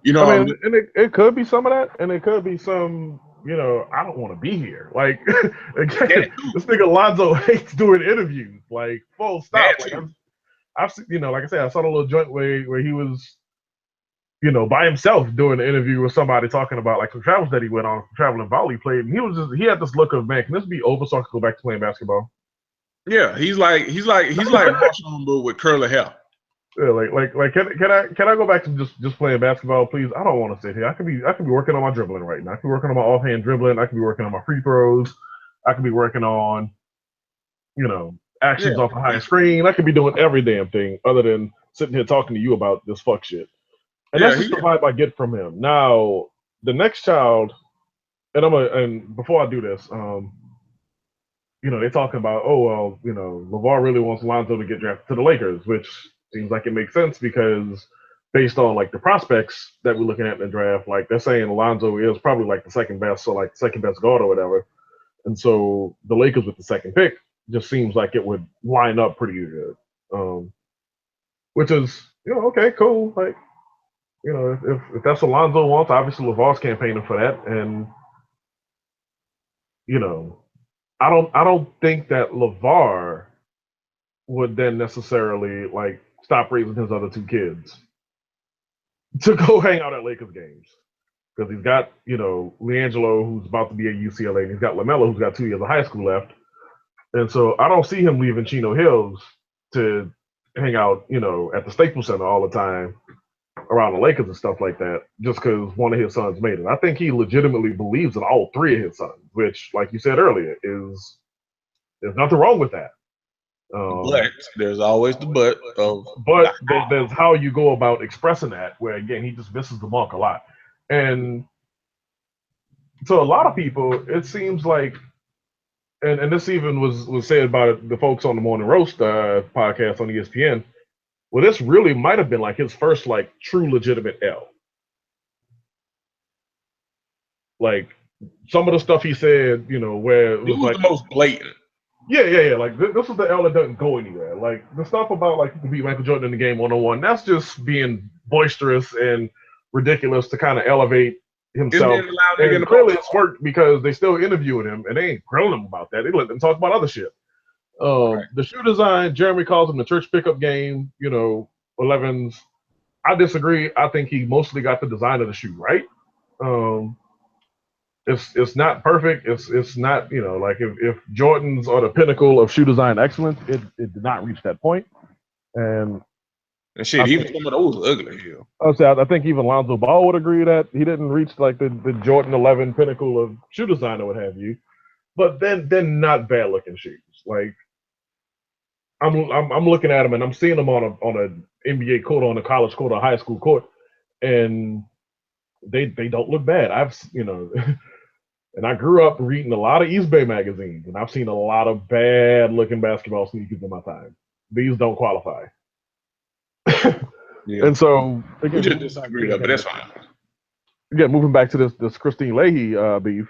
I mean, and it could be some of that, and it could be some, I don't want to be here. Like again, this nigga Lonzo hates doing interviews. Like full stop. Like I've seen, like I said, I saw the little joint where he was, by himself doing an interview with somebody talking about like some travels that he went on, traveling volley played, and he had this look of, man, can this be over so I can go back to playing basketball? Yeah, he's like Marshall with curly hair. Yeah, like can I go back to just playing basketball, please? I don't want to sit here. I could be working on my dribbling right now. I could be working on my offhand dribbling. I could be working on my free throws. I could be working on, actions off the high screen. I could be doing every damn thing other than sitting here talking to you about this fuck shit. And that's just the vibe I get from him. Now, the next child, and before I do this, they're talking about, LaVar really wants Lonzo to get drafted to the Lakers, which seems like it makes sense because based on like the prospects that we're looking at in the draft, like they're saying Lonzo is probably like the second best guard or whatever. And so the Lakers with the second pick just seems like it would line up pretty good. Which is, okay, cool. Like, if that's what Lonzo wants, obviously LaVar's campaigning for that. And, I don't think that LaVar would then necessarily like stop raising his other two kids to go hang out at Lakers games. Because he's got, LiAngelo, who's about to be at UCLA, and he's got LaMelo, who's got 2 years of high school left. And so I don't see him leaving Chino Hills to hang out, at the Staples Center all the time around the Lakers and stuff like that, just because one of his sons made it. I think he legitimately believes in all 3 of his sons, which, like you said earlier, there's nothing wrong with that. But there's always the but of. But there's how you go about expressing that, where again he just misses the mark a lot. And to a lot of people, it seems like, and this even was said by the folks on the Morning Roast podcast on ESPN. Well, this really might have been like his first like true legitimate L. Like some of the stuff he said, you know, where it was like the most blatant. Yeah. Like this is the L that doesn't go anywhere. Like the stuff about like you can beat Michael Jordan in the game 1-on-1. That's just being boisterous and ridiculous to kind of elevate himself. And clearly it's worked because they still interviewing him and they ain't grilling him about that. They let them talk about other shit. Right. The shoe design, Jeremy calls him the church pickup game, you know, 11s. I disagree. I think he mostly got the design of the shoe right. It's not perfect. It's not, you know, like if Jordans are the pinnacle of shoe design excellence, it did not reach that point. And shit, even some of those ugly here. I think even Lonzo Ball would agree that he didn't reach like the Jordan 11 pinnacle of shoe design or what have you. But then they're not bad looking shoes. Like I'm looking at them and I'm seeing them on a NBA court, on a college court, or a high school court, and they don't look bad. And I grew up reading a lot of East Bay magazines, and I've seen a lot of bad looking basketball sneakers in my time. These don't qualify. Yeah. And so again, we just disagree, but that's fine. Again, moving back to this Christine Leahy beef.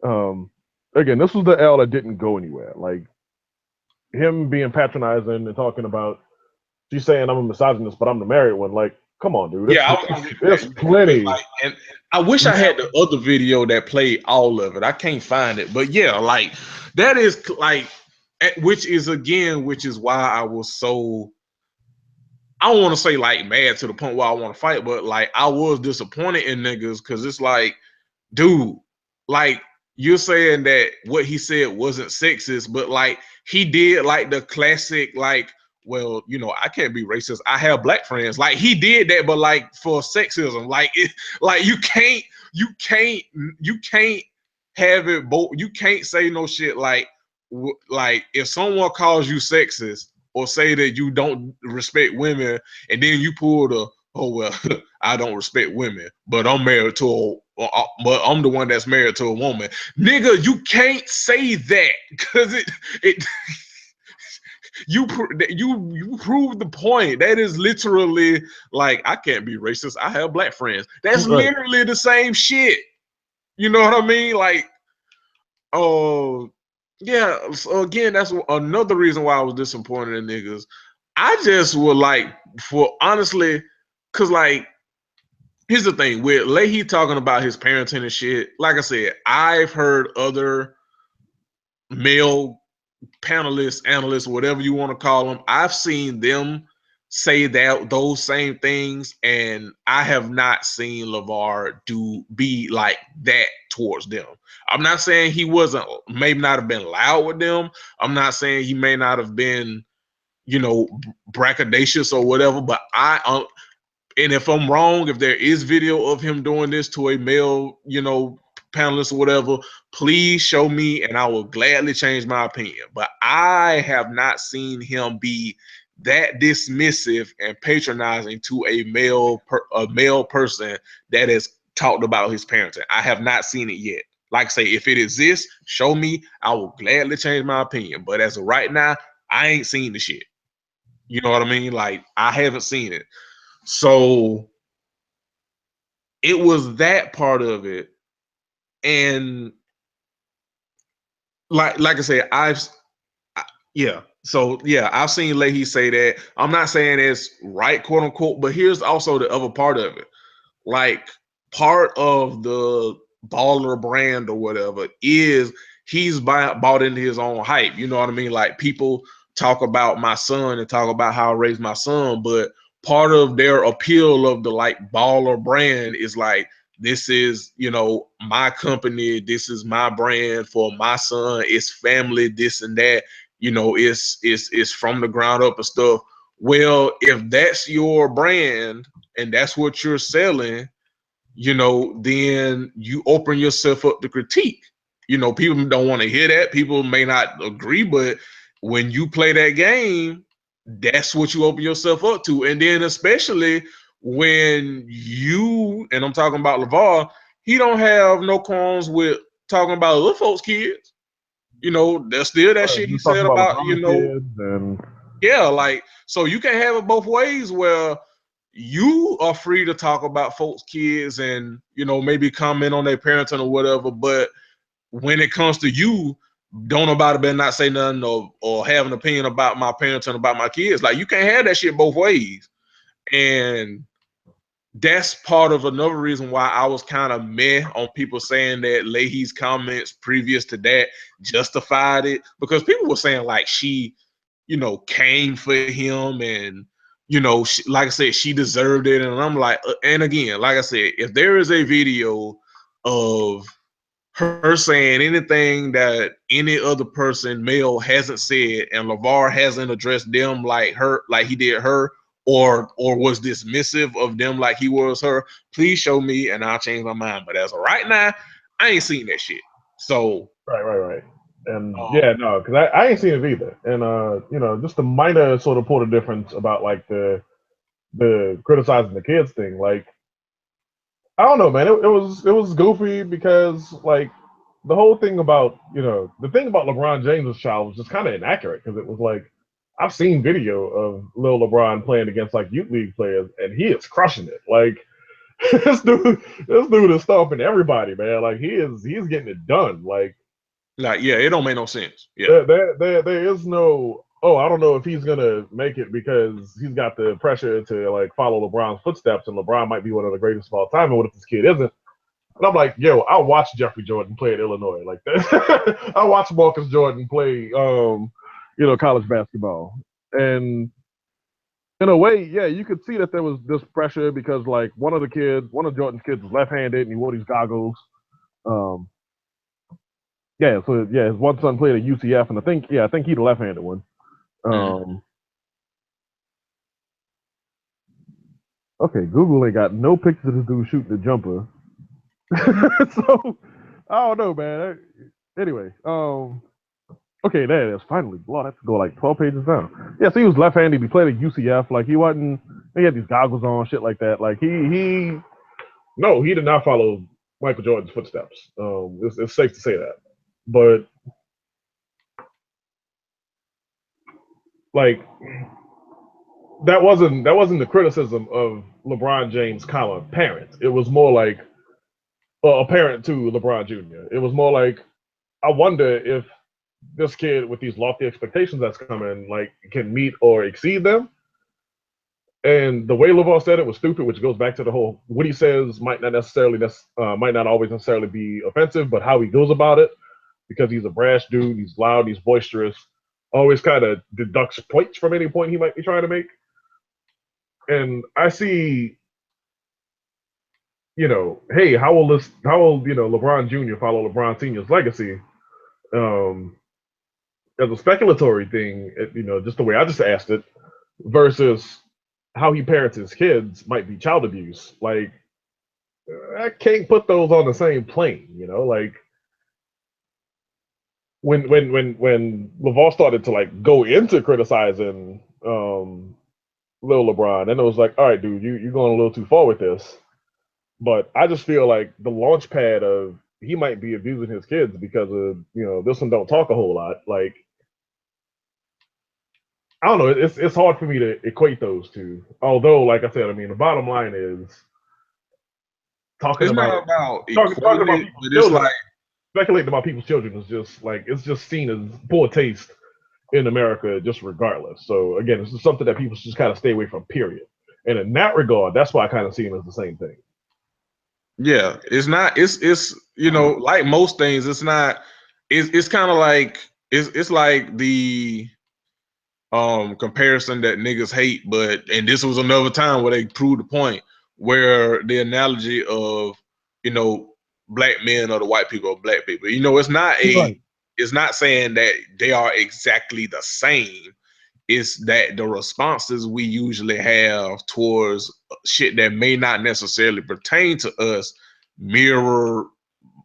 Again, this was the L that didn't go anywhere. Like him being patronizing and talking about, she's saying I'm a misogynist, but I'm the married one. Like, come on, dude. There's plenty. Like, and I wish I had the other video that played all of it. I can't find it, but yeah, like that is like, which is why I was so. I don't want to say like mad to the point where I want to fight, but like I was disappointed in niggas because it's like, dude, like you're saying that what he said wasn't sexist, but like he did like the classic, like, well, you know, I can't be racist. I have black friends. Like he did that, but like for sexism, like like you can't have it both. You can't say no shit like if someone calls you sexist, or say that you don't respect women, and then you pull the, oh well, I don't respect women, but I'm married to but I'm the one that's married to a woman. Nigga, you can't say that because you prove the point. That is literally like, I can't be racist. I have black friends. That's literally the same shit. You know what I mean? Like, oh. Yeah, so again, that's another reason why I was disappointed in niggas. I just would like, for honestly, because like, here's the thing with Leahy talking about his parenting and shit. Like I said, I've heard other male panelists, analysts, whatever you want to call them, I've seen them say that those same things, and I have not seen LeVar be like that towards them. I'm not saying he may not have been loud with them. I'm not saying he may not have been, you know, braggadocious or whatever, but and if I'm wrong, if there is video of him doing this to a male, you know, panelist or whatever, please show me and I will gladly change my opinion. But I have not seen him be that dismissive and patronizing to a male person that has talked about his parenting. I have not seen it yet. Like I say, if it exists, show me. I will gladly change my opinion. But as of right now, I ain't seen the shit. You know what I mean? Like, I haven't seen it. So it was that part of it. And like I said, So yeah, I've seen Leahy say that. I'm not saying it's right, quote unquote, but here's also the other part of it. Like, part of the baller brand or whatever is he's bought into his own hype. You know what I mean? Like, people talk about my son and talk about how I raised my son, but part of their appeal of the like baller brand is like, this is, you know, my company, this is my brand for my son, it's family, this and that. You know, it's from the ground up and stuff. Well, if that's your brand and that's what you're selling, you know, then you open yourself up to critique. You know, people don't want to hear that. People may not agree, but when you play that game, that's what you open yourself up to. And then especially when you, and I'm talking about LeVar, he don't have no qualms with talking about other folks' kids. You know, there's still that shit he said about, you know, and yeah, like, so you can have it both ways where you are free to talk about folks' kids and, you know, maybe comment on their parenting or whatever, but when it comes to you, don't nobody better not say nothing or have an opinion about my parenting, about my kids. Like, you can't have that shit both ways. And that's part of another reason why I was kind of meh on people saying that Leahy's comments previous to that justified it, because people were saying like she, you know, came for him and, you know, like I said, she deserved it. And I'm like, and again, like I said, if there is a video of her saying anything that any other person, male, hasn't said, and LeVar hasn't addressed them like her, like he did her, or was dismissive of them like he was her, please show me and I'll change my mind. But as of right now, I ain't seen that shit. So right. And yeah, no, because I ain't seen it either. And you know, just the minor sort of point of difference about like the criticizing the kids thing. Like, I don't know, man. It was goofy because like the whole thing about, you know, the thing about LeBron James' child was just kind of inaccurate, because it was like, I've seen video of Lil LeBron playing against like youth league players, and he is crushing it. Like this dude is stomping everybody, man. Like he's getting it done. Like yeah, it don't make no sense. Yeah, there is no, oh, I don't know if he's gonna make it because he's got the pressure to like follow LeBron's footsteps, and LeBron might be one of the greatest of all time. And what if this kid isn't? And I'm like, yo, I watched Jeffrey Jordan play at Illinois like that. I watched Marcus Jordan play, you know, college basketball. And in a way, yeah, you could see that there was this pressure because like one of Jordan's kids was left-handed and he wore these goggles. Yeah, so yeah, his one son played at UCF, and I think he's the left-handed one. Okay, Google ain't got no pictures of this dude shooting the jumper. So I don't know, man. Anyway, okay, there it is. Finally, Lord, I have to go like 12 pages down. Yeah, so he was left-handed. He played at UCF. Like he had these goggles on, shit like that. Like he did not follow Michael Jordan's footsteps. It's safe to say that. But like that wasn't the criticism of LeBron James, parents. It was more like a parent to LeBron Jr. It was more like, I wonder if this kid with these lofty expectations that's coming like can meet or exceed them. And the way LeVar said it was stupid, which goes back to the whole, what he says might not always necessarily be offensive, but how he goes about it, because he's a brash dude, he's loud, he's boisterous, always kind of deducts points from any point he might be trying to make. And I see, you know, hey, how will you know, LeBron Jr. follow LeBron Sr.'s legacy? As a speculatory thing, you know, just the way I just asked it, versus how he parents his kids might be child abuse. Like, I can't put those on the same plane, you know, like when LeVar started to like go into criticizing Lil LeBron, then it was like, all right, dude, you're going a little too far with this. But I just feel like the launch pad of he might be abusing his kids because of, you know, this one don't talk a whole lot. Like, I don't know. It's hard for me to equate those two. Although, like I said, I mean, the bottom line is talking about speculating about people's children is just like, it's just seen as poor taste in America, just regardless. So again, it's just something that people should just kind of stay away from, period. And in that regard, that's why I kind of see them as the same thing. Yeah, it's not. It's you know, like most things, it's not. It's kind of like it's like the comparison that niggas hate, and this was another time where they proved the point, where the analogy of, you know, black men or the white people or black people. You know, it's not it's not saying that they are exactly the same. It's that the responses we usually have towards shit that may not necessarily pertain to us mirror,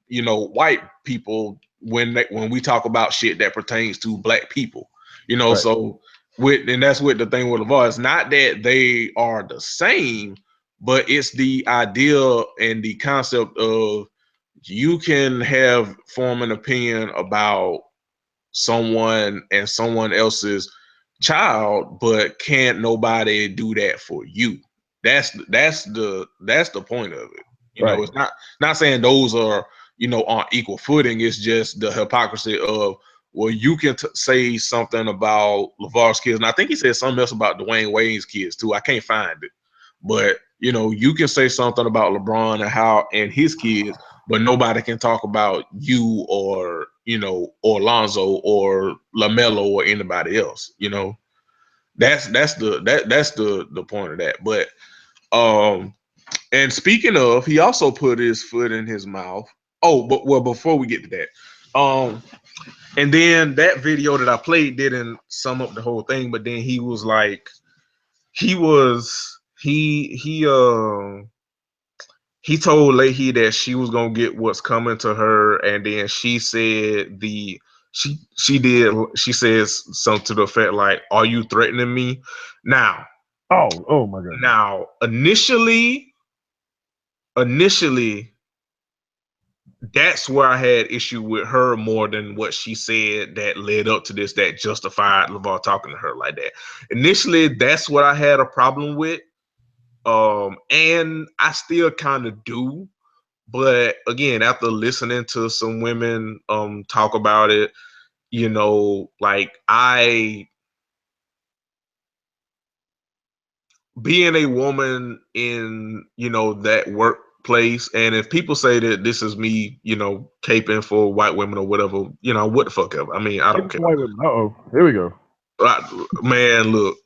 you know, white people when we talk about shit that pertains to black people. You know, right. So that's with the thing with LeVar. It's not that they are the same, but it's the idea and the concept of, you can form an opinion about someone and someone else's child, but can't nobody do that for you. That's the point of it. You know, it's not saying those are, you know, on equal footing. It's just the hypocrisy of, well, you can say something about LeVar's kids, and I think he said something else about Dwayne Wade's kids too. I can't find it, but you know, you can say something about LeBron and his kids, but nobody can talk about you or, you know, or Lonzo or LaMelo or anybody else. You know, that's the point of that. But and speaking of, he also put his foot in his mouth. Oh, but well, before we get to that, and then that video that I played didn't sum up the whole thing, but then he was like, he told Leahy that she was gonna get what's coming to her, and then she said she says something to the effect like, "Are you threatening me?" Now, oh my God. Now, initially, that's where I had issue with her more than what she said that led up to this, that justified LeVar talking to her like that. Initially, that's what I had a problem with. And I still kind of do. But again, after listening to some women talk about it, you know, like being a woman in, you know, that workplace, and if people say that this is me, you know, caping for white women or whatever, you know, what the fuck ever. I mean, I don't care. Uh-oh, here we go. Man, look,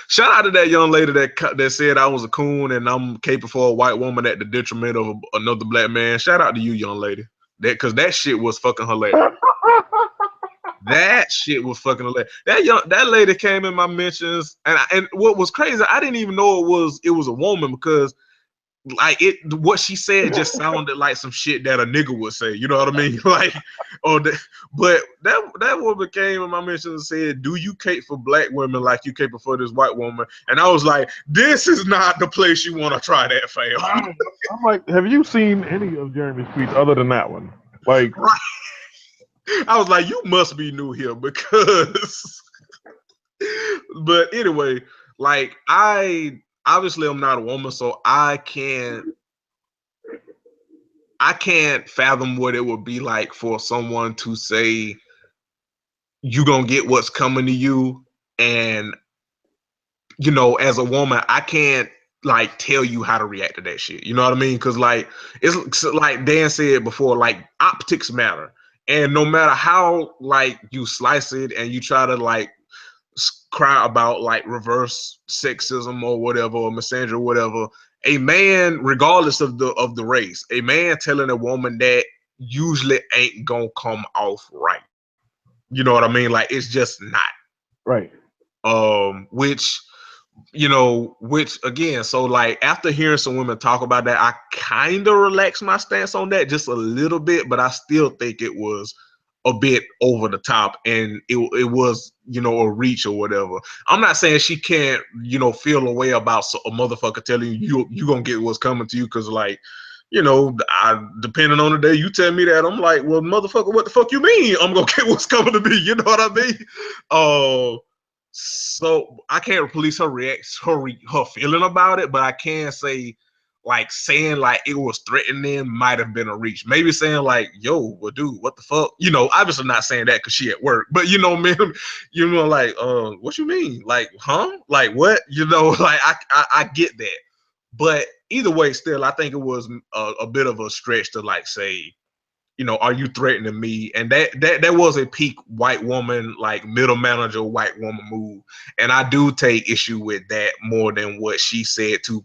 shout out to that young lady that said I was a coon and I'm caping for a white woman at the detriment of another black man. Shout out to you, young lady. Because that shit was fucking hilarious. That shit was fucking hilarious. That lady came in my mentions, and what was crazy, I didn't even know it was a woman, because like what she said just sounded like some shit that a nigga would say. You know what I mean? Like, but that woman came in my mentions and said, "Do you cape for black women like you cape for this white woman?" And I was like, "This is not the place you want to try that, fam." I'm like, have you seen any of Jeremy's tweets other than that one? Like, right. I was like, you must be new here, because. But anyway, like obviously I'm not a woman, so I can't fathom what it would be like for someone to say you gonna get what's coming to you. And you know, as a woman, I can't like tell you how to react to that shit. You know what I mean? Because like it's like Dan said before, like optics matter. And no matter how like you slice it and you try to like cry about like reverse sexism or whatever, or misandry or whatever, a man, regardless of the race, a man telling a woman that usually ain't gonna come off right. You know what I mean? Like, it's just not. Right. Which, you know, which again, so like after hearing some women talk about that, I kind of relaxed my stance on that just a little bit, but I still think it was a bit over the top, and it was, you know, a reach or whatever. I'm not saying she can't, you know, feel a way about a motherfucker telling you gonna get what's coming to you, because like, you know, depending on the day you tell me that, I'm like, well, motherfucker, what the fuck you mean I'm gonna get what's coming to me? You know what I mean? So I can't police her her feeling about it, but I can say, like, saying like it was threatening might have been a reach. Maybe saying like, yo, well, dude, what the fuck? You know, obviously not saying that because she at work, but you know, man, you know, like, what you mean? Like, huh? Like what? You know, like I get that. But either way, still, I think it was a bit of a stretch to like say, you know, are you threatening me? And that was a peak white woman, like middle manager white woman move. And I do take issue with that more than what she said to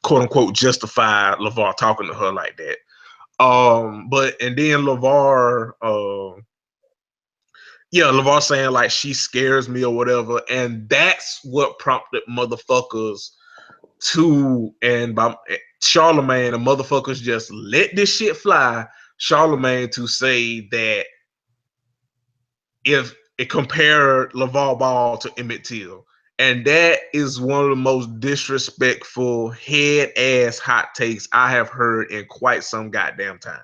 quote unquote justify LeVar talking to her like that. But and then LeVar, LeVar saying like she scares me or whatever, and that's what prompted motherfuckers to, and by Charlemagne, the motherfuckers just let this shit fly. Charlemagne to say that if it compared LeVar Ball to Emmett Till, and that is one of the most disrespectful head ass hot takes I have heard in quite some goddamn time.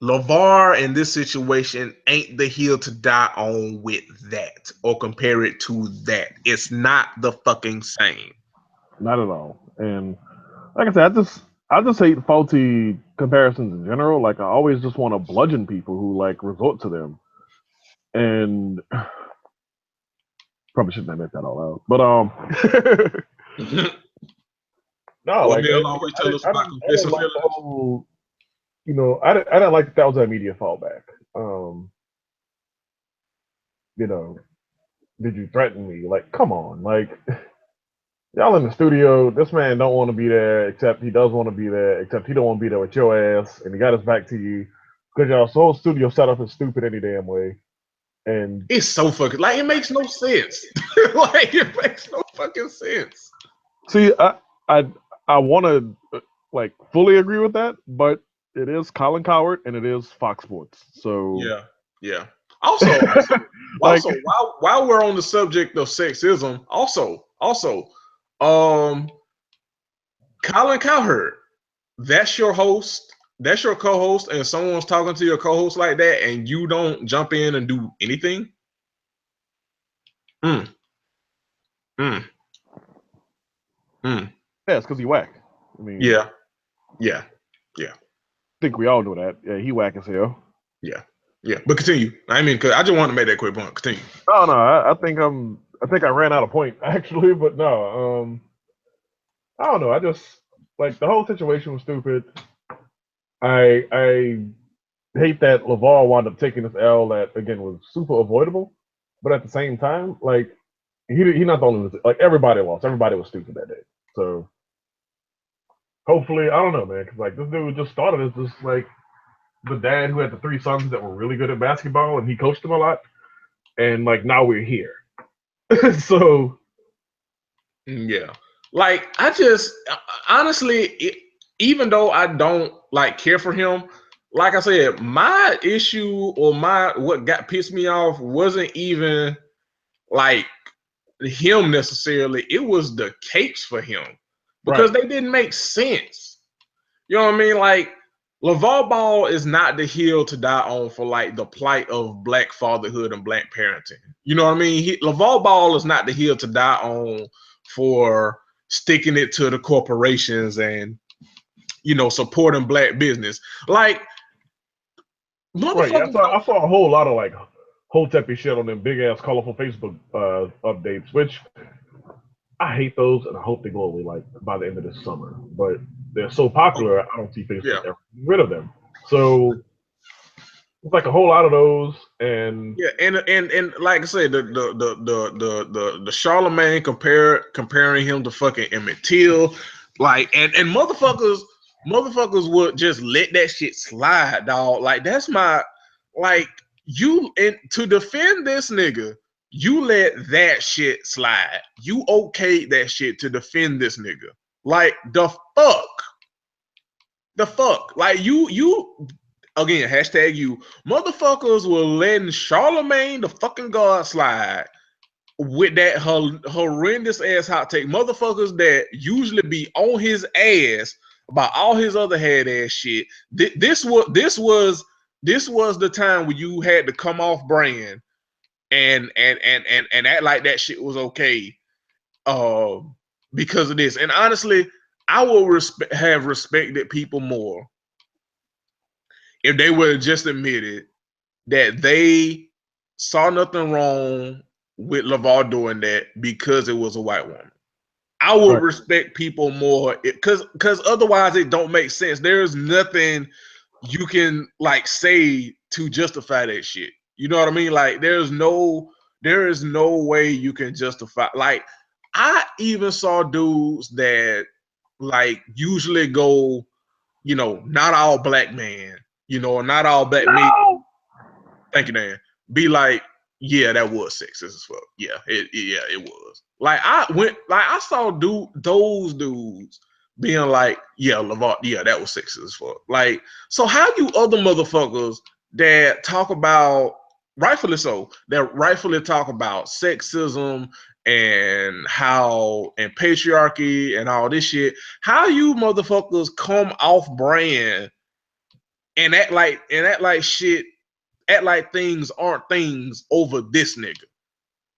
LeVar in this situation ain't the heel to die on with that or compare it to that. It's not the fucking same. Not at all. And like I said, I just hate faulty comparisons in general. Like I always just want to bludgeon people who like resort to them. And probably shouldn't admit that out loud. But no, like I didn't like the whole. You know, I didn't like that was a media fallback. You know, did you threaten me? Like, come on, like y'all in the studio. This man don't want to be there, except he does want to be there, except he don't want to be there with your ass, and he got his back to you because y'all's whole studio setup is stupid any damn way. And it's so fucking like it makes no sense. Like it makes no fucking sense. See, I want to like fully agree with that, but it is Colin Cowherd and it is Fox Sports. So yeah. Also, like, while we're on the subject of sexism, also, Colin Cowherd, that's your host, that's your co-host, and someone's talking to your co-host like that, and you don't jump in and do anything. Yeah, it's because he whack. I mean, yeah. I think we all know that. Yeah, he whack as hell. Yeah. But continue. I mean, cause I just want to make that quick point. Continue. No, I think I ran out of point actually, but no. I don't know. I just like the whole situation was stupid. I hate that LeVar wound up taking this L that again was super avoidable, but at the same time, like he not the only one. Like everybody lost. Everybody was stupid that day. So hopefully, I don't know, man, because like this dude just started as just like the dad who had the 3 sons that were really good at basketball, and he coached them a lot. And like now we're here. So yeah, like I just honestly, even though I don't like care for him, like I said, my issue or what got pissed me off wasn't even like him necessarily. It was the capes for him because they didn't make sense. You know what I mean? Like LeVar Ball is not the heel to die on for like the plight of black fatherhood and black parenting. You know what I mean? LeVar Ball is not the heel to die on for sticking it to the corporations and, you know, supporting black business. Like, I saw a whole lot of like Hotepi shit on them big ass colorful Facebook updates, which I hate those, and I hope they go away like by the end of this summer. But they're so popular, I don't see Facebook ever getting rid of them. So it's like a whole lot of those, and and like I said, the Charlemagne comparing him to fucking Emmett Till, like and motherfuckers would just let that shit slide, dog. Like that's my like you and to defend this nigga. You let that shit slide. You okayed that shit to defend this nigga. Like the fuck. Like you again, hashtag you motherfuckers were letting Charlemagne the fucking God slide with that horrendous ass hot take. Motherfuckers that usually be on his ass about all his other head ass shit. This was the time when you had to come off brand and act like that shit was okay because of this. And honestly, I will have respected people more if they would have just admitted that they saw nothing wrong with LeVar doing that because it was a white woman. I would respect people more because otherwise it don't make sense. There's nothing you can like say to justify that shit. You know what I mean? Like there is no way you can justify. Like I even saw dudes that like usually go, you know, not all black man, you know, not all black men. Thank you, Dan. Be like, yeah, that was sexist as fuck. Yeah, it was. Like I saw those dudes being like, yeah, LeVar, yeah, that was sexist as fuck. Like, so how you other motherfuckers that talk about rightfully talk about sexism and patriarchy and all this shit, how you motherfuckers come off brand and act like shit, act like things aren't things over this nigga.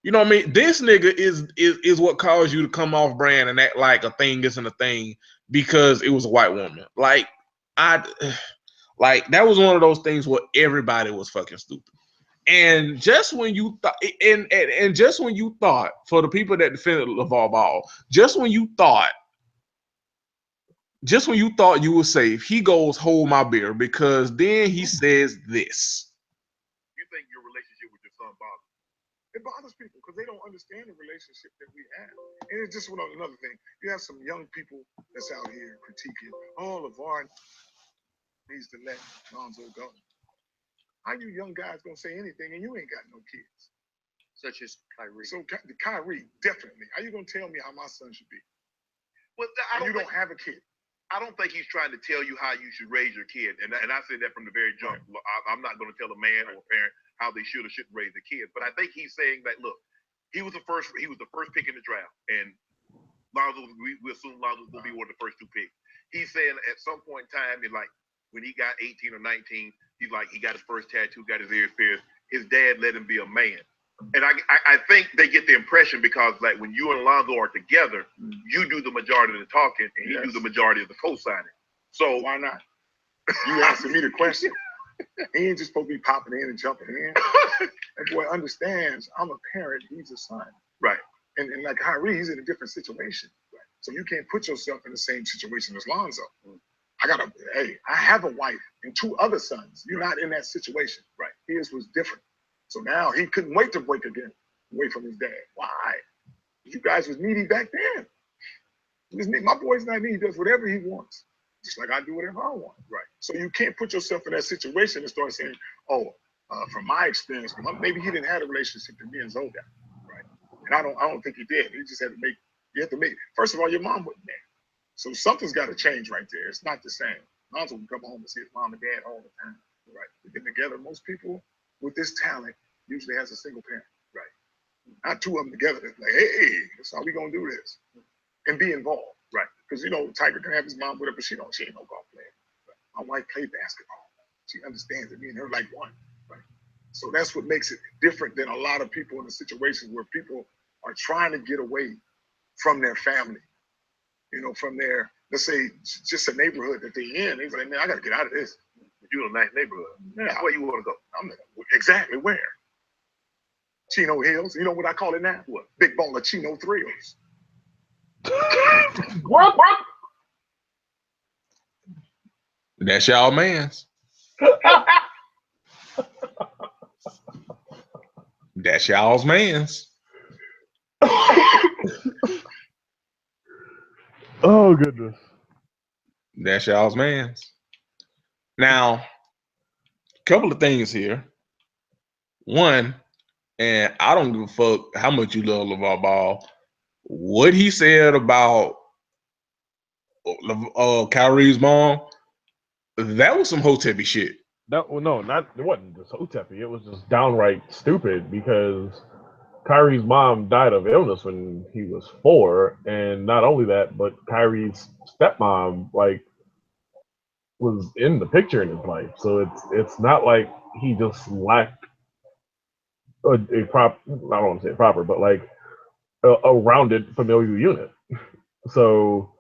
You know what I mean? This nigga is what caused you to come off brand and act like a thing isn't a thing because it was a white woman. Like that was one of those things where everybody was fucking stupid. And just when you thought, and just when you thought, for the people that defended LeVar Ball, just when you thought you were safe, he goes, "Hold my beer," because then he says this. You think your relationship with your son bothers? It bothers people because they don't understand the relationship that we have. And it's just another thing. You have some young people that's out here critiquing, oh, LeVar needs to let Lonzo go. How you young guys gonna say anything and you ain't got no kids? Such as Kyrie. So Kyrie, definitely. How you gonna tell me how my son should be? Well, you don't have a kid. I don't think he's trying to tell you how you should raise your kid. And I said that from the very jump. Right. I'm not going to tell a man or a parent how they should or shouldn't raise their kids. But I think he's saying that, look, he was the first pick in the draft. And Lonzo, we assume Lonzo will be one of the first two picks. He's saying at some point in time, when he got 18 or 19, he's like, he got his first tattoo, got his ears pierced. His dad let him be a man. And I think they get the impression because, like, when you and Lonzo are together, you do the majority of the talking and he do the majority of the co-signing. So why not? You asking me the question. He ain't just supposed to be popping in and jumping in. That boy understands I'm a parent, he's a son. Right. And like Kyrie, he's in a different situation. Right. So you can't put yourself in the same situation as Lonzo. I have a wife and 2 other sons. You're not in that situation. Right. His was different. So now he couldn't wait to break again away from his dad. Why? You guys was needy back then. My boy's not needy. He does whatever he wants, just like I do whatever I want. Right. So you can't put yourself in that situation and start saying, from my experience, maybe he didn't have a relationship to me and Zoe. Right. And I don't think he did. He just had to make. First of all, your mom wasn't there. So something's got to change right there. It's not the same. Lonzo would come home and see his mom and dad all the time. Right. They get together. Most people with this talent usually has a single parent. Right. Not 2 of them together. It's like, hey, that's how we gonna do this. And be involved. Right. Because Tiger can have his mom with her, but she ain't no golf player. Right. My wife played basketball. She understands it. Me and her like one. Right. So that's what makes it different than a lot of people in the situations where people are trying to get away from their family. From their, let's say, just a neighborhood that they're in. He's like, man, I got to get out of this. You're in a nice neighborhood. Yeah. Where you want to go? Exactly where? Chino Hills. You know what I call it now? What? Big ball of Chino thrills. That's y'all mans. That's y'all's mans. Oh goodness. That's y'all's mans. Now, a couple of things here. One, and I don't give a fuck how much you love LeVar Ball. What he said about Kyrie's mom, that was some Hotepi shit. It wasn't just Hotepi. It was just downright stupid because Kyrie's mom died of illness when he was 4, and not only that, but Kyrie's stepmom was in the picture in his life. So it's not like he just lacked a prop. I don't want to say proper, but a rounded familial unit. So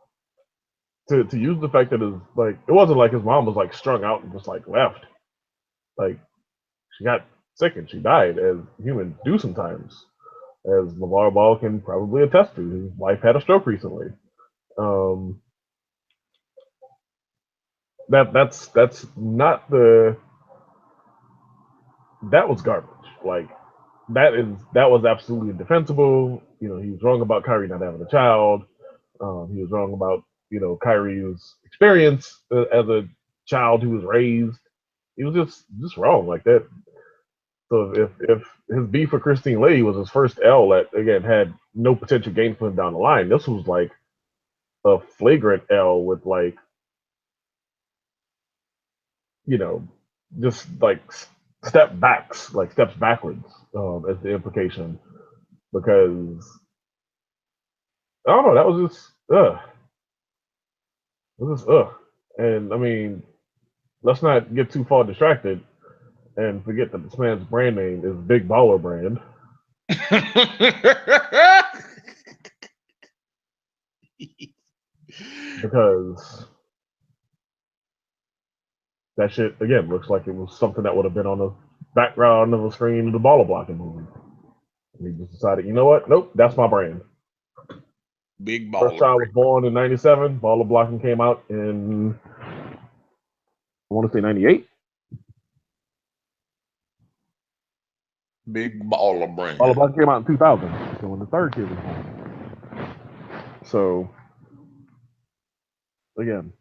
to use the fact that it wasn't like his mom was strung out and just left. She got sick and she died, as humans do sometimes, as LeVar Ball can probably attest to. His wife had a stroke recently. That's not the. That was garbage. That was absolutely indefensible. He was wrong about Kyrie not having a child. He was wrong about Kyrie's experience as a child who was raised. He was just wrong like that. So if his beef with Christine Lee was his first L that again had no potential gain for him down the line, this was a flagrant L with just steps backwards as the implication, because I don't know, that was just and I mean, let's not get too far distracted and forget that this man's brand name is Big Baller Brand. Because that shit, again, looks like it was something that would have been on the background of the screen of the Baller Blocking movie. And he just decided, you know what? Nope, that's my brand. Big Baller. First child was born in 97. Baller Blocking came out in, I want to say 98. Big Baller Brand. Baller Blocking came out in 2000. So when the third kid was born. So, again,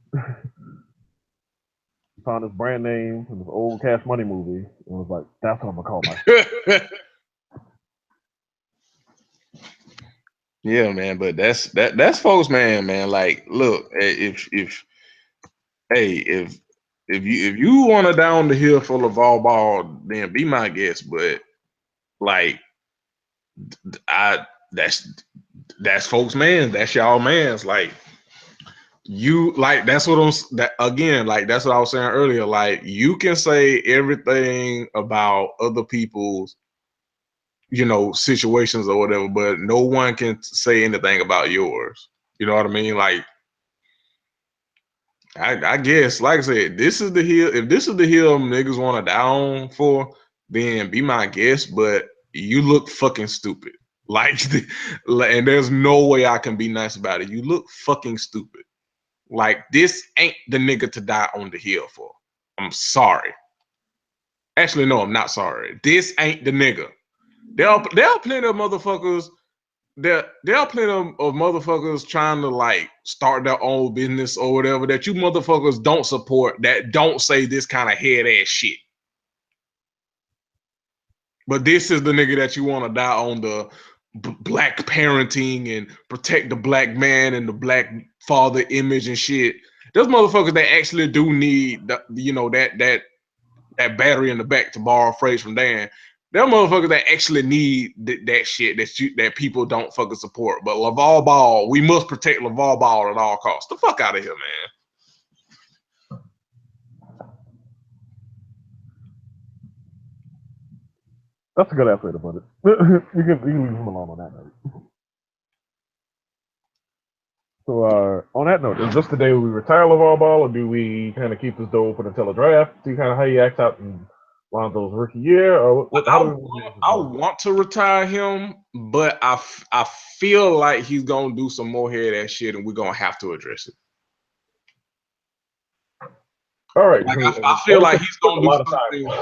found this brand name from this old Cash Money movie and was like, that's what I'm gonna call myself. Yeah, man, but that's folks, man. Like, look, if you want to down the hill for LaVar Ball, then be my guest. But like, that's folks, man. That's y'all man's. Like, you like that's what that's what I was saying earlier. Like, you can say everything about other people's, situations or whatever, but no one can say anything about yours. You know what I mean? Like, I guess, like I said, this is the hill. If this is the hill niggas want to down for, then be my guest. But you look fucking stupid. Like, and there's no way I can be nice about it. You look fucking stupid. Like, this ain't the nigga to die on the hill for. I'm sorry. Actually, no, I'm not sorry. This ain't the nigga. There are plenty of motherfuckers. There are plenty of motherfuckers trying to like start their own business or whatever that you motherfuckers don't support, that don't say this kind of head ass shit. But this is the nigga that you want to die on the black parenting and protect the black man and the black father image and shit. Those motherfuckers that actually do need that battery in the back, to borrow a phrase from Dan. Them motherfuckers that actually need that shit that people don't fucking support. But LaVar Ball, we must protect LaVar Ball at all costs. The fuck out of here, man. That's a good answer to put it. You can leave him alone on that note. So on that note, is this the day we retire LaVar Ball, or do we kind of keep this door open until the draft? See kind of how he acts out in Lonzo's rookie year, or I want to retire him, but I feel like he's gonna do some more head ass shit, and we're gonna have to address it. All right, like, I feel like he's gonna do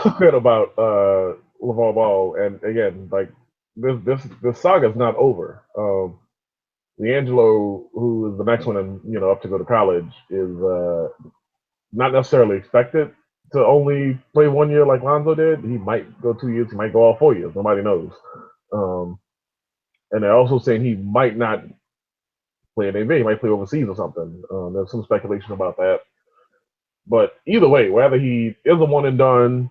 something about LaVar Ball, and again, like this saga's not over. LiAngelo, who is the next one, and up to go to college, is not necessarily expected to only play 1 year like Lonzo did. He might go 2 years. He might go all 4 years. Nobody knows. And they're also saying he might not play in NBA. He might play overseas or something. There's some speculation about that. But either way, whether he is a one and done,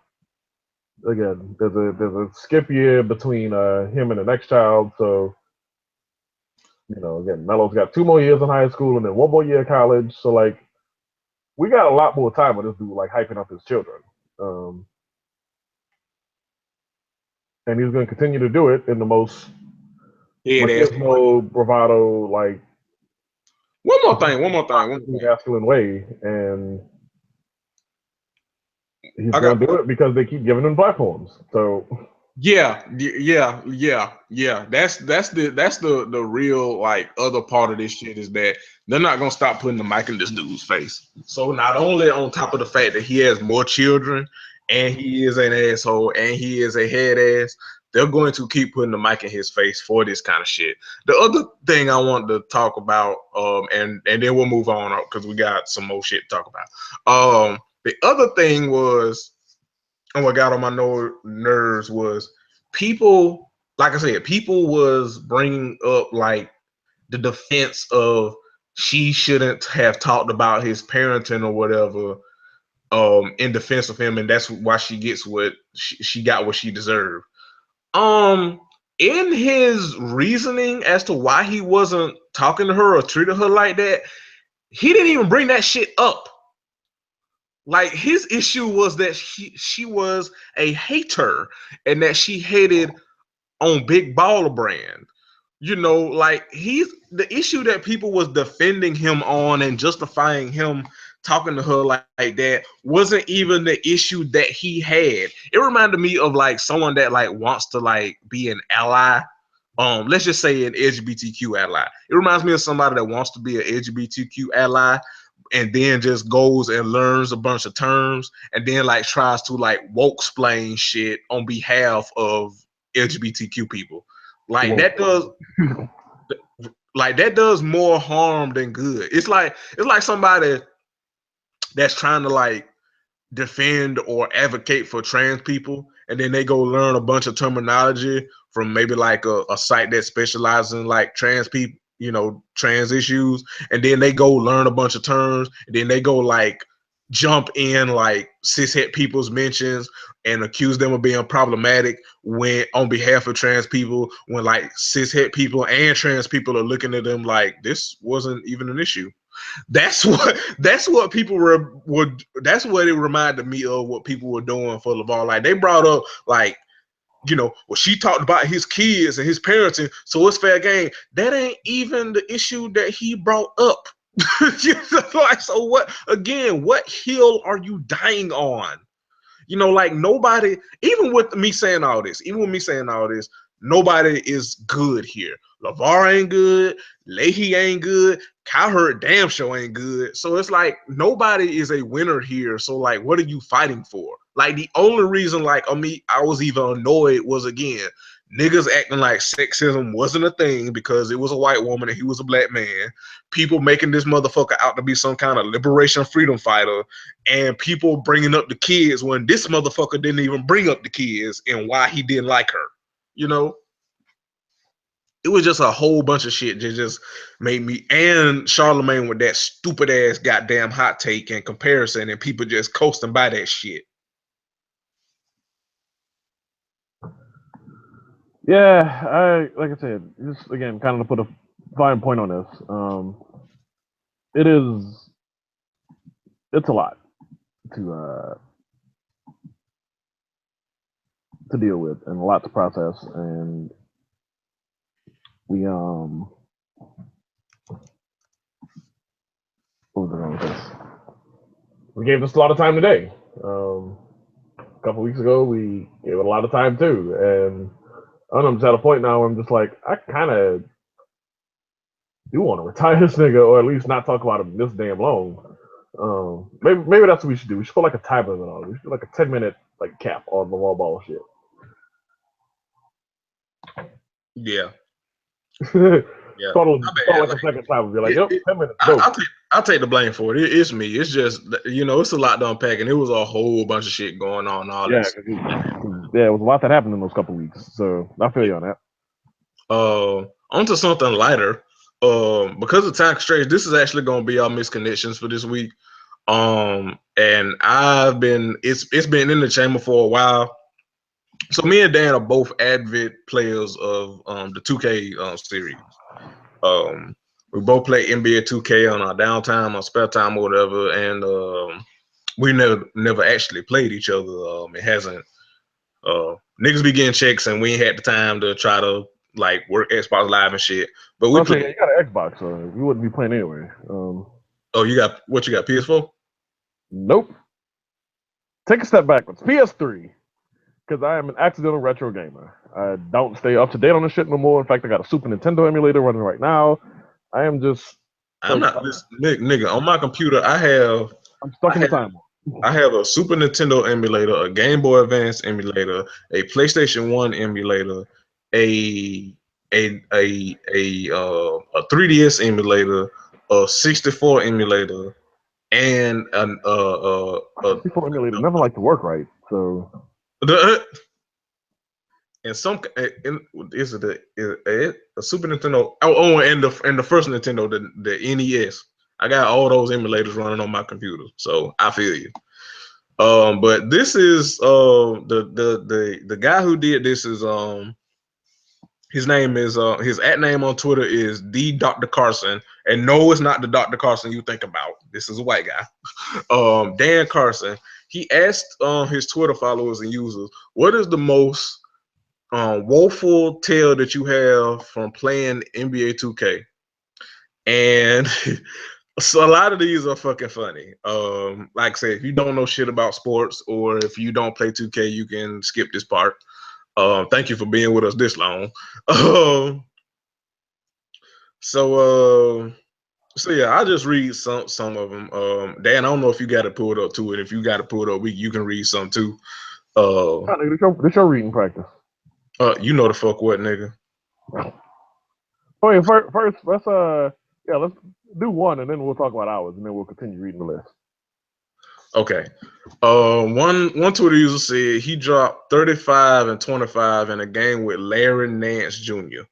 again, there's a skip year between him and the next child. So, again, Melo's got 2 more years in high school and then 1 more year of college. So, like, we got a lot more time with this dude, like, hyping up his children. And he's going to continue to do it in the most bravado, like, one more thing. Masculine way. And he's going to do it because they keep giving him platforms. So... Yeah. That's the real, like, other part of this shit is that they're not gonna stop putting the mic in this dude's face. So not only on top of the fact that he has more children and he is an asshole and he is a head ass, they're going to keep putting the mic in his face for this kind of shit. The other thing I want to talk about, and then we'll move on because we got some more shit to talk about. The other thing was, and what got on my nerves was people, like I said, people was bringing up like the defense of she shouldn't have talked about his parenting or whatever in defense of him, and that's why she gets what she got what she deserved. In his reasoning as to why he wasn't talking to her or treated her like that, he didn't even bring that shit up. Like his issue was that she was a hater and that she hated on Big Baller Brand. You know, like the issue that people was defending him on and justifying him talking to her like that wasn't even the issue that he had. It reminded me of like someone that like wants to like be an ally. Let's just say an LGBTQ ally. It reminds me of somebody that wants to be an LGBTQ ally and then just goes and learns a bunch of terms and then like tries to like woke explain shit on behalf of LGBTQ people. Like that does more harm than good. It's like somebody that's trying to like defend or advocate for trans people and then they go learn a bunch of terminology from maybe like a site that specializes in like trans people, you know, trans issues, and then they go learn a bunch of terms and then they go like jump in like cishet people's mentions and accuse them of being problematic when on behalf of trans people, when like cishet people and trans people are looking at them like this wasn't even an issue. That's what people would that's what it reminded me of what people were doing for LeVar. Like they brought up like, you know, well, she talked about his kids and his parenting, so it's fair game. That ain't even the issue that he brought up. Like, so what again, what hill are you dying on? You know, like nobody, even with me saying all this, nobody is good here. LeVar ain't good, Leahy ain't good, Cowherd damn sure ain't good. So it's like nobody is a winner here. So like, what are you fighting for? Like the only reason like I was even annoyed was again, niggas acting like sexism wasn't a thing because it was a white woman and he was a black man. People making this motherfucker out to be some kind of liberation freedom fighter, and people bringing up the kids when this motherfucker didn't even bring up the kids and why he didn't like her. You know, it was just a whole bunch of shit that just made me, and Charlemagne with that stupid ass goddamn hot take and comparison, and people just coasting by that shit. Yeah, like I said, just again, kind of to put a fine point on this. It's a lot to deal with and a lot to process, and we what was I going with this? We gave this a lot of time today. A couple weeks ago, we gave it a lot of time too, and I don't know, I'm just at a point now where I'm just like, I kind of do want to retire this nigga, or at least not talk about him this damn long. Maybe that's what we should do. We should put like a time limit on it. We should do like a 10-minute like cap on the LeVar Ball shit. Yeah. Yeah. Like a second time and be like, yep, 10 minutes. Go. I'll take the blame for it. It's me. It's just, you know, it's a lot to unpack, and it was a whole bunch of shit going on. It was a lot that happened in those couple weeks. So I feel you on that. Onto something lighter. Because of time constraints, this is actually going to be our misconnections for this week. And it's been in the chamber for a while. So me and Dan are both avid players of the 2K series. We both play NBA 2K on our downtime, our spare time, or whatever, and we never actually played each other. It hasn't. Niggas be getting checks, and we ain't had the time to try to like work Xbox Live and shit. But we play. You got an Xbox, so you wouldn't be playing anyway. Oh, you got what? You got PS4? Nope. Take a step backwards. PS3. Because I am an accidental retro gamer. I don't stay up to date on this shit no more. In fact, I got a Super Nintendo emulator running right now. I am just. I'm not this nigga. On my computer, I'm stuck in the time. I have a Super Nintendo emulator, a Game Boy Advance emulator, a PlayStation 1 emulator, a 3DS emulator, a 64 emulator, and an 64 emulator never like to work right, so. And is it a Super Nintendo? Oh, and the first Nintendo, the NES. I got all those emulators running on my computer, so I feel you. But this is the guy who did this is his name is his @ name on Twitter is the Dr. Carson, and no, it's not the Dr. Carson you think about. This is a white guy. Dan Carson. He asked his Twitter followers and users, what is the most woeful tale that you have from playing NBA 2K? And so a lot of these are fucking funny. Like I said, if you don't know shit about sports or if you don't play 2K, you can skip this part. Thank you for being with us this long. So yeah, I'll just read some of them. Dan, I don't know if you got to pull it up too, and if you got to pull it up, you can read some too. This your reading practice. You know the fuck what, nigga. Oh yeah, first let's do one, and then we'll talk about ours, and then we'll continue reading the list. Okay. One Twitter user said he dropped 35 and 25 in a game with Larry Nance Jr.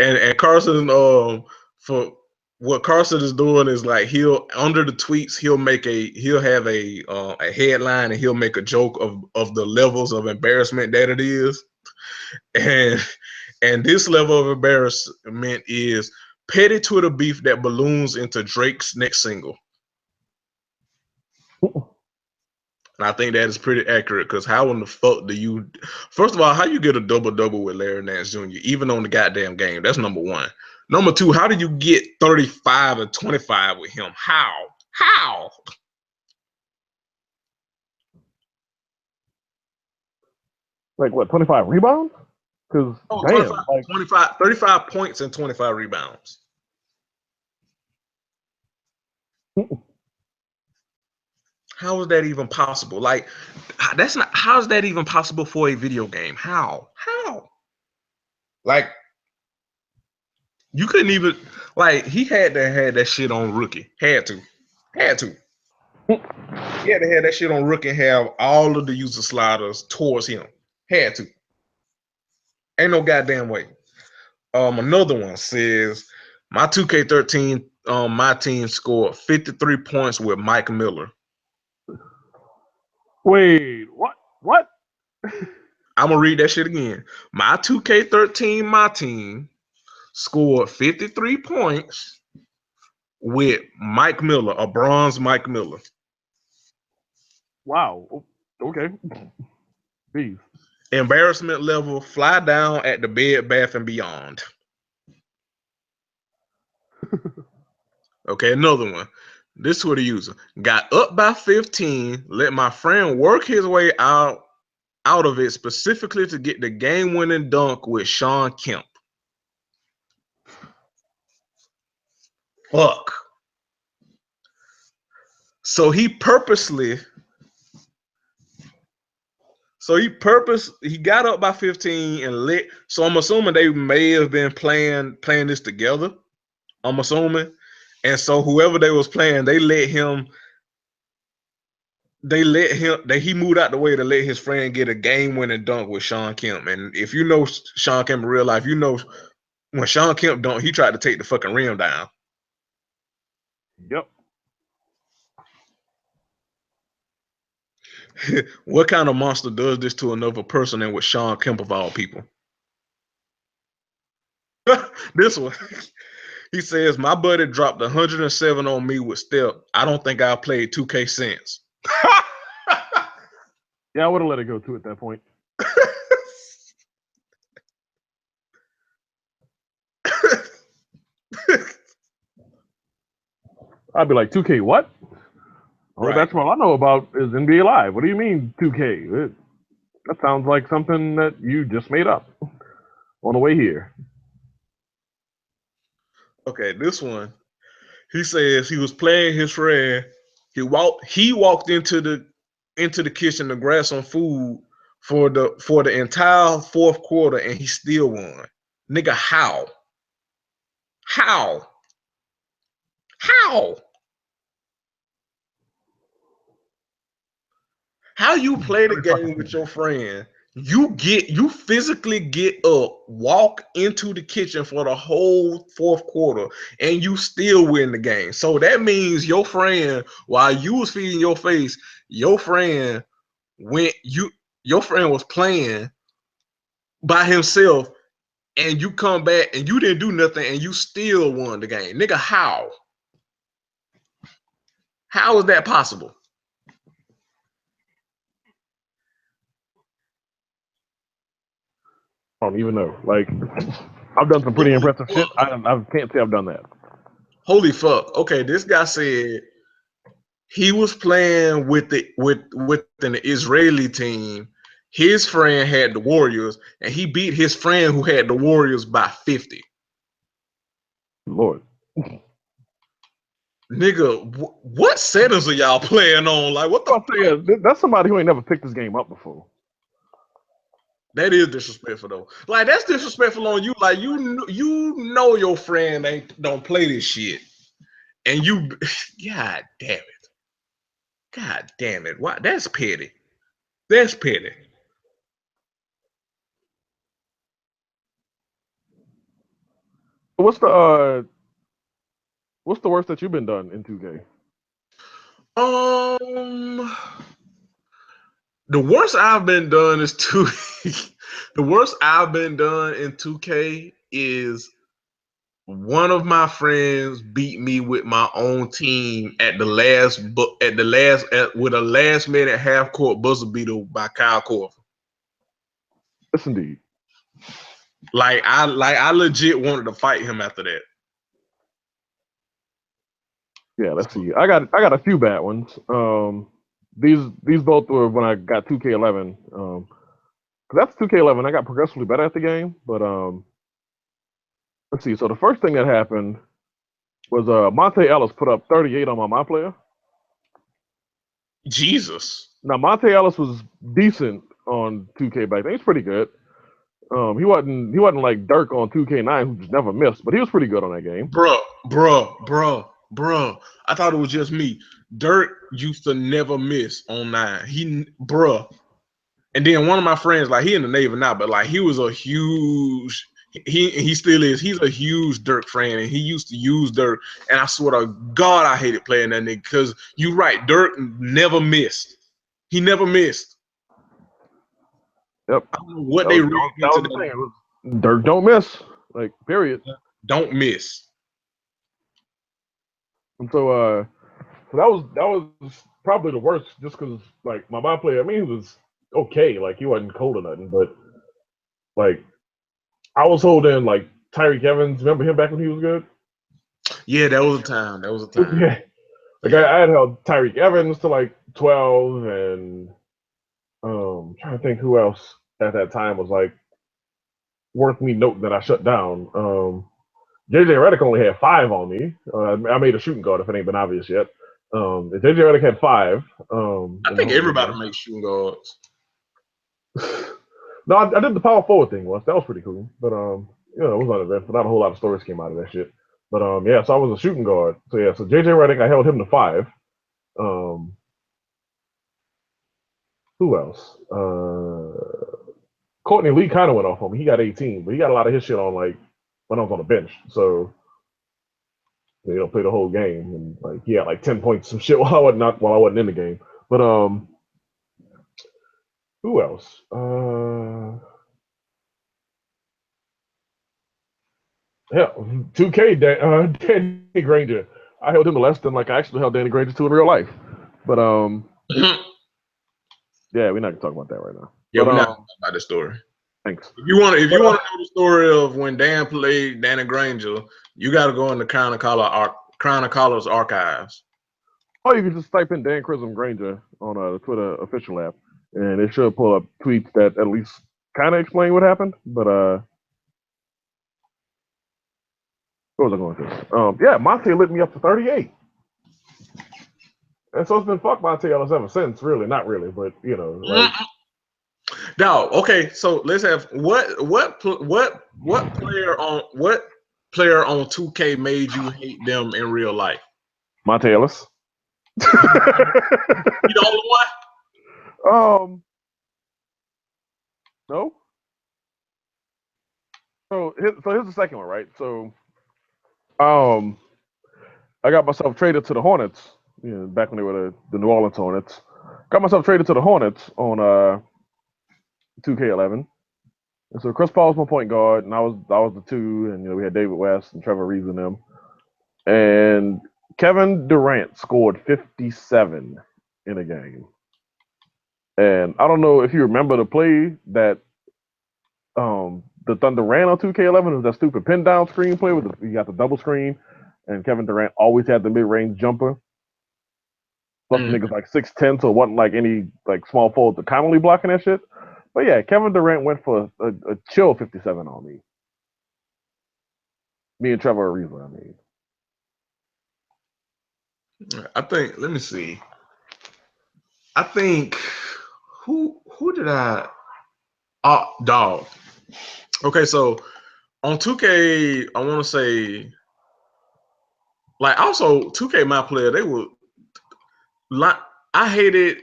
And Carson, for what Carson is doing is like he'll under the tweets he'll have a headline and he'll make a joke of the levels of embarrassment that it is, and this level of embarrassment is petty Twitter beef that balloons into Drake's next single. And I think that is pretty accurate because how in the fuck do you, first of all, how you get a double-double with Larry Nance Jr., even on the goddamn game? That's number one. Number two, how do you get 35 and 25 with him? How? Like what, 25 rebounds? Because 35 points and 25 rebounds. How is that even possible? Like, how is that even possible for a video game? How? Like, you couldn't even, like, he had to have that shit on Rookie. Had to. He had to have that shit on Rookie and have all of the user sliders towards him. Had to. Ain't no goddamn way. Another one says, my 2K13, my team scored 53 points with Mike Miller. Wait, what? I'm gonna read that shit again. My 2K13, my team scored 53 points with Mike Miller, a bronze Mike Miller. Wow. Okay. Jeez. Embarrassment level, fly down at the Bed Bath and Beyond. Okay, another one. This Twitter user got up by 15, let my friend work his way out of it specifically to get the game-winning dunk with Sean Kemp. Fuck. So he got up by 15 and so I'm assuming they may have been playing this together. I'm assuming. And so whoever they was playing, he moved out the way to let his friend get a game-winning dunk with Sean Kemp. And if you know Sean Kemp in real life, you know when Sean Kemp dunked, he tried to take the fucking rim down. Yep. What kind of monster does this to another person and with Sean Kemp of all people? This one. He says, my buddy dropped 107 on me with Steph. I don't think I played 2K since. Yeah, I would have let it go too at that point. I'd be like, 2K what? Oh, right. That's all I know about is NBA Live. What do you mean 2K? That sounds like something that you just made up on the way here. Okay, this one. He says he was playing his friend. He walked into the kitchen to grab some food for the entire fourth quarter, and he still won. Nigga, how? How you play the game with your friend? You physically get up, walk into the kitchen for the whole fourth quarter, and you still win the game. So that means your friend, while you was feeding your face, your friend was playing by himself and you come back and you didn't do nothing and you still won the game. Nigga, how? How is that possible? I don't even know. Like, I've done some pretty impressive shit. I can't say I've done that. Holy fuck. Okay, this guy said he was playing with an Israeli team. His friend had the Warriors, and he beat his friend who had the Warriors by 50. Lord. Nigga, what settings are y'all playing on? Like, what the fuck? That's somebody who ain't never picked this game up before. That is disrespectful though. Like, that's disrespectful on you. Like, you know your friend don't play this shit, and you, God damn it, God damn it. Why? That's petty. That's petty. What's the worst that you've been done in 2K? The worst I've been done is the worst I've been done in 2K is one of my friends beat me with my own team with a last minute half court buzzer beater by Kyle Korver. Yes, indeed. Like I legit wanted to fight him after that. Yeah, let's see. I got a few bad ones. These both were when I got 2K11. Cause that's 2K11. I got progressively better at the game, but let's see. So the first thing that happened was Monte Ellis put up 38 on my player. Jesus. Now Monte Ellis was decent on 2K back then. He's pretty good. He wasn't like Dirk on 2K9 who just never missed, but he was pretty good on that game. Bruh. I thought it was just me. Dirk used to never miss on 9. And then one of my friends, like, he in the Navy now, but like, he was a huge. He still is. He's a huge Dirk fan, and he used to use Dirk. And I swear to God, I hated playing that nigga because you're right. Dirk never missed. He never missed. Yep. I don't know what they read into the Dirk don't miss. Like, period. Don't miss. And so that was probably the worst, just because like my player. I mean, he was okay. Like, he wasn't cold or nothing, but like I was holding like Tyreek Evans. Remember him back when he was good? Yeah, that was a time. Yeah. Like, I had held Tyreek Evans to like 12, and trying to think who else at that time was like worth me noting that I shut down. JJ Redick only had 5 on me. I made a shooting guard if it ain't been obvious yet. JJ Redick had 5. I think everybody makes shooting guards. No, I did the power forward thing once. That was pretty cool. But it was uneventful. Not a whole lot of stories came out of that shit. But yeah, so I was a shooting guard. So yeah, so JJ Redick, I held him to 5. Who else? Courtney Lee kind of went off on me. He got 18, but he got a lot of his shit on like when I was on the bench. So they don't play the whole game, and like he had like 10 points, some shit while I wasn't in the game. But who else? Yeah, 2K, Danny Granger. I held him to less than like I actually held Danny Granger to in real life. But yeah, we're not gonna talk about that right now. Yeah, but, we're not talking about the story. Thanks. If you want to know the story of when Dan played Danny Granger, you got to go in the Crown of Colors archives. Or you can just type in Dan Chrism Granger on the Twitter official app, and it should pull up tweets that at least kind of explain what happened. But what was I going to? Yeah, Monte lit me up to 38. And so it's been fuck Monte Ellis ever since, really. Not really, but you know. Like, now, okay, so let's have what player on 2K made you hate them in real life? Monte Ellis. You the only one? No. So here's the second one, right? So I got myself traded to the Hornets, back when they were the New Orleans Hornets. Got myself traded to the Hornets on 2K11. And so Chris Paul was my point guard, and I was the 2, and we had David West and Trevor Reeves in them. And Kevin Durant scored 57 in a game. And I don't know if you remember the play that the Thunder ran on 2K11. It was that stupid pin down screen play with you got the double screen, and Kevin Durant always had the mid range jumper. Plus the niggas like 6'10", so it wasn't like any like small forward to Connolly blocking that shit. But yeah, Kevin Durant went for a chill 57 on me. Me and Trevor Ariza, I mean. I think. Let me see. I think who did I? Dog. Okay, so on 2K, I want to say, like, also 2K my player, they were like, I hated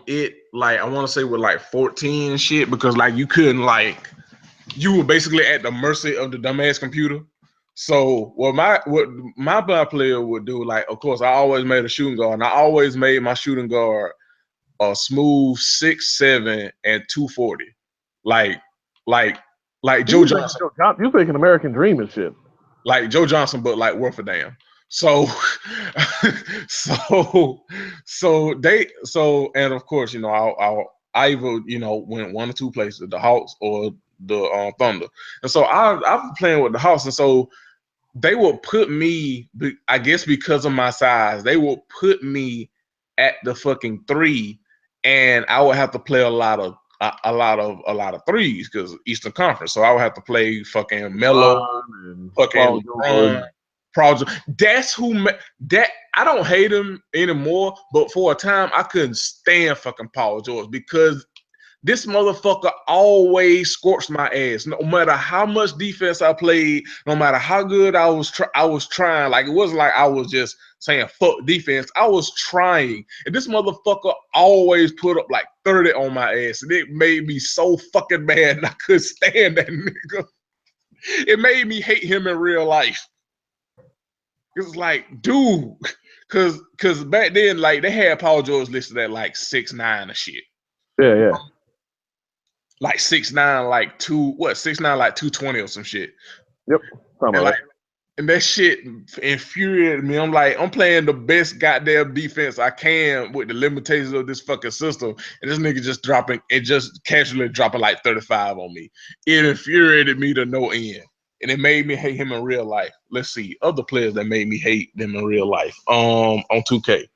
it, like, I want to say with like 14 and shit, because like you couldn't, like, you were basically at the mercy of the dumbass computer. So what my player would do, like, of course, I always made a shooting guard, and I always made my shooting guard a smooth 6'7" and 240, like Joe Johnson. You thinking American Dream and shit? Like Joe Johnson, but like worth a damn. So, and of course, I either went one or two places, the Hawks or the Thunder, and so I was playing with the Hawks, and so they will put me, I guess because of my size, they will put me at the fucking 3, and I would have to play a lot of threes because Eastern Conference. So I would have to play fucking Melo, fucking Paul. That's that I don't hate him anymore, but for a time I couldn't stand fucking Paul George because this motherfucker always scorched my ass. No matter how much defense I played, no matter how good I was trying. Like, it wasn't like I was just saying fuck defense. I was trying. And this motherfucker always put up like 30 on my ass. And it made me so fucking mad and I couldn't stand that nigga. It made me hate him in real life. It was like, dude, cause back then, like, they had Paul George listed at like 6'9" and shit. Yeah. Like 6'9", like 6'9", like 220 or some shit. Yep. And that shit infuriated me. I'm like, I'm playing the best goddamn defense I can with the limitations of this fucking system, and this nigga just casually dropping like 35 on me. It infuriated me to no end, and it made me hate him in real life. Let's see other players that made me hate them in real life. On 2K,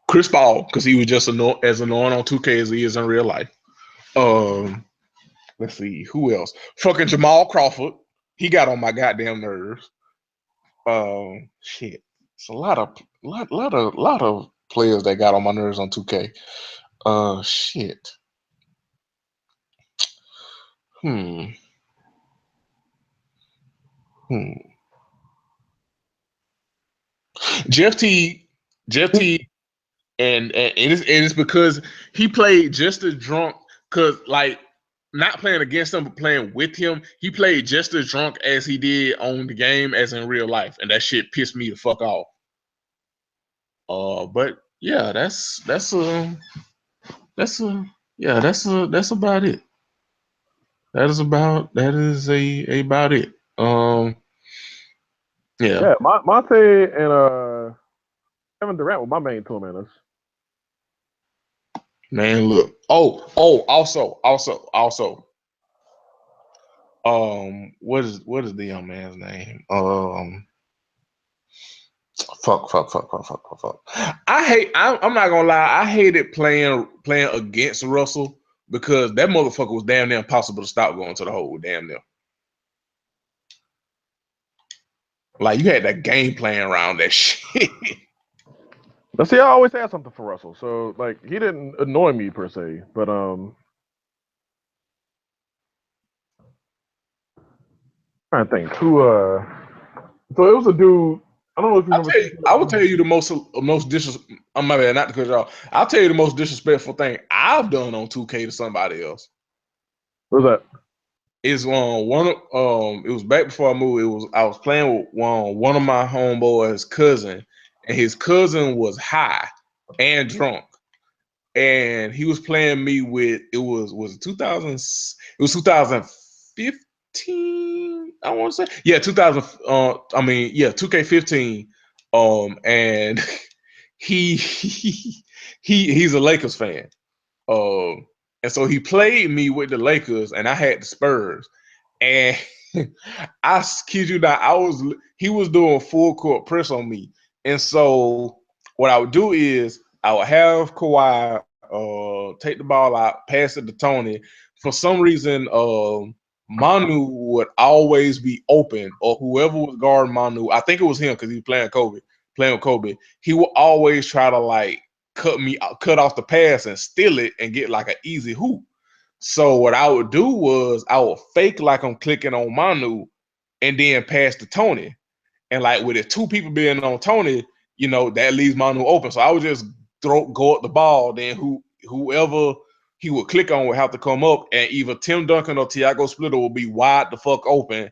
Chris Paul, because he was just as annoying on 2K as he is in real life. Let's see who else. Fucking Jamal Crawford. He got on my goddamn nerves. Shit. It's a lot of players that got on my nerves on 2K. Shit. Jeff T. And it's because he played just as drunk, because like not playing against him but playing with him, he played just as drunk as he did on the game as in real life, and that shit pissed me the fuck off. But yeah, that's about it. That is about it. Yeah, Monte and Kevin Durant were my main tormentors. Man, look. Also. What is the young man's name? Fuck. I'm not gonna lie. I hated playing against Russell because that motherfucker was damn near impossible to stop going to the hole. Damn near. Like, you had that game plan around that shit. But see, I always had something for Russell, so like he didn't annoy me per se. But trying to think who. So it was a dude. I don't know if you remember. I will tell you the most disrespectful. I'm my bad, not to cut you off. I'll tell you the most disrespectful thing I've done on 2K to somebody else. What's that? It's it was back before I moved. I was playing with one of my homeboys' cousin, and his cousin was high and drunk. and he was playing me with it was 2000 it was 2015 I want to say 2000 2K15 and he's a Lakers fan and so he played me with the Lakers and I had the Spurs and I kid you not he was doing full court press on me and so what I would do is I would have Kawhi take the ball out, pass it to Tony. For some reason, Manu would always be open, or whoever was guarding Manu, I think it was him because he was playing with Kobe. He would always try to like cut off the pass and steal it and get like an easy hoop. So what I would do was I would fake like I'm clicking on Manu and then pass to Tony. And like with the two people being on Tony, you know, that leaves Manu open. So I would just go up the ball, then whoever he would click on would have to come up, and either Tim Duncan or Tiago Splitter will be wide the fuck open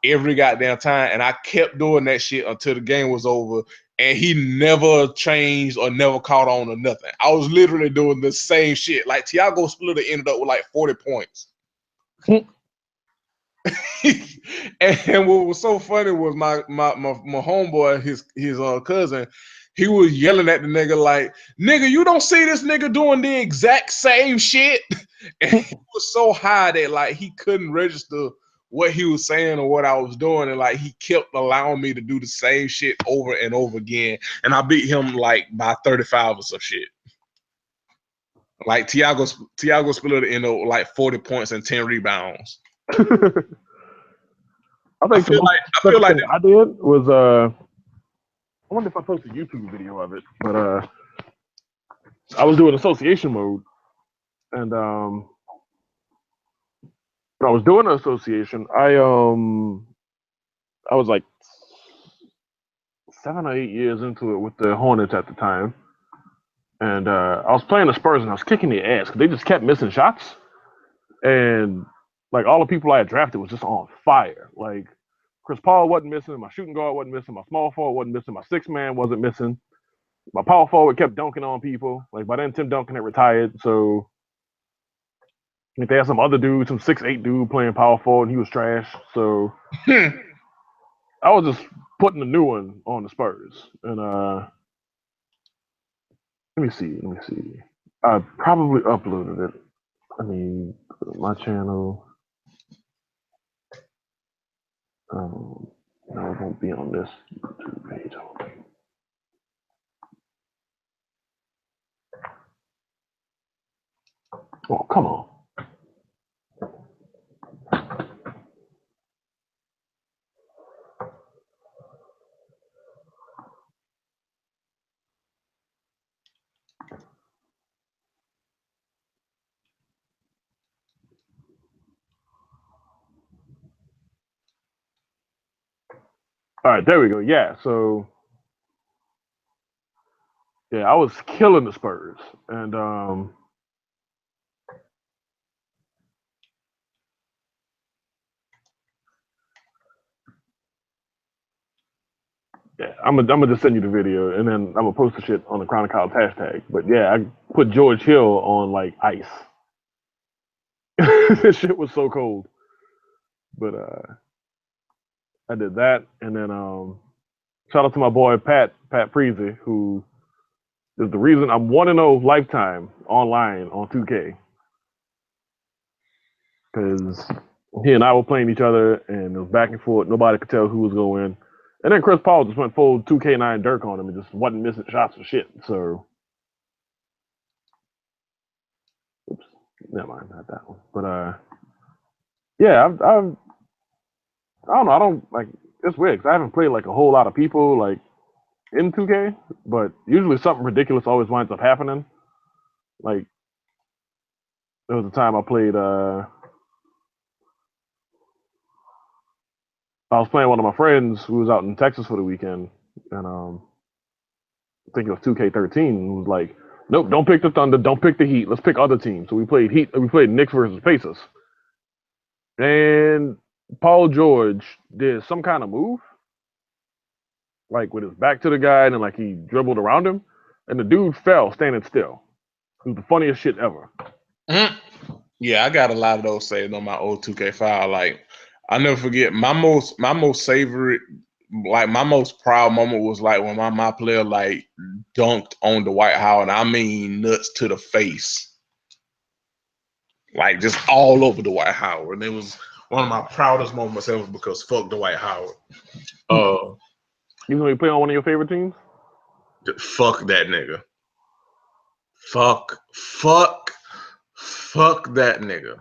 every goddamn time. And I kept doing that shit until the game was over, and he never changed or never caught on or nothing. I was literally doing the same shit. Like Tiago Splitter ended up with like 40 points. And what was so funny was my homeboy, his cousin, he was yelling at the nigga like, "Nigga, you don't see this nigga doing the exact same shit?" And he was so high that like he couldn't register what he was saying or what I was doing, and like he kept allowing me to do the same shit over and over again, and I beat him like by 35 or some shit. Like Tiago Splitter ended up like 40 points and 10 rebounds. I feel like I did was I wonder if I posted a YouTube video of it, but I was doing association mode, and when I was doing the association, I was like 7 or 8 years into it with the Hornets at the time, and I was playing the Spurs and I was kicking their ass because they just kept missing shots, and like all the people I had drafted was just on fire. Like Chris Paul wasn't missing, my shooting guard wasn't missing, my small forward wasn't missing, my sixth man wasn't missing. My power forward kept dunking on people. Like by then, Tim Duncan had retired, so I think they had some other dude, some 6'8" dude playing power forward, and he was trash. So I was just putting a new one on the Spurs. And let me see. I probably uploaded it. I mean, my channel. No, it won't be on this YouTube page. Oh, come on. All right, there we go. Yeah, so yeah, I was killing the Spurs, and yeah, I'm gonna just send you the video, and then I'm gonna post the shit on the Crown College hashtag. But yeah, I put George Hill on like ice. This shit was so cold. But I did that, and then shout out to my boy Pat Preezy, who is the reason I'm 1-0 lifetime online on 2K. Because he and I were playing each other, and it was back and forth. Nobody could tell who was going to win. And then Chris Paul just went full 2K9 Dirk on him and just wasn't missing shots or shit. So, oops, never mind, not that one. But yeah, I don't know. I don't like. It's weird because I haven't played like a whole lot of people like in 2K, but usually something ridiculous always winds up happening. Like there was a time I played. I was playing one of my friends who was out in Texas for the weekend, and I think it was 2K13. And was like, nope, don't pick the Thunder, don't pick the Heat. Let's pick other teams. So we played Knicks versus Pacers, and Paul George did some kind of move, like with his back to the guy, and then like he dribbled around him, and the dude fell standing still. It was the funniest shit ever. Mm-hmm. Yeah, I got a lot of those saved on my old 2K file. Like, I never forget my most favorite, like my most proud moment was like when my player like dunked on Dwight Howard. I mean, nuts to the face, like just all over Dwight Howard. And it was one of my proudest moments ever because fuck Dwight Howard. Even though you play on one of your favorite teams. Fuck that nigga. Fuck that nigga.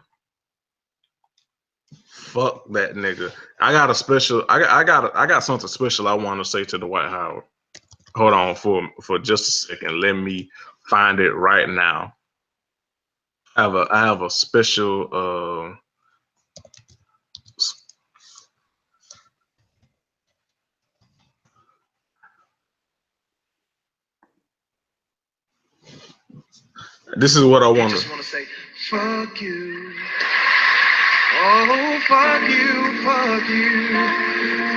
Fuck that nigga. I got a special. I got something special I want to say to Dwight Howard. Hold on for just a second. Let me find it right now. I have a special. This is what I want to. Just want to say, fuck you. Oh, fuck you, fuck you,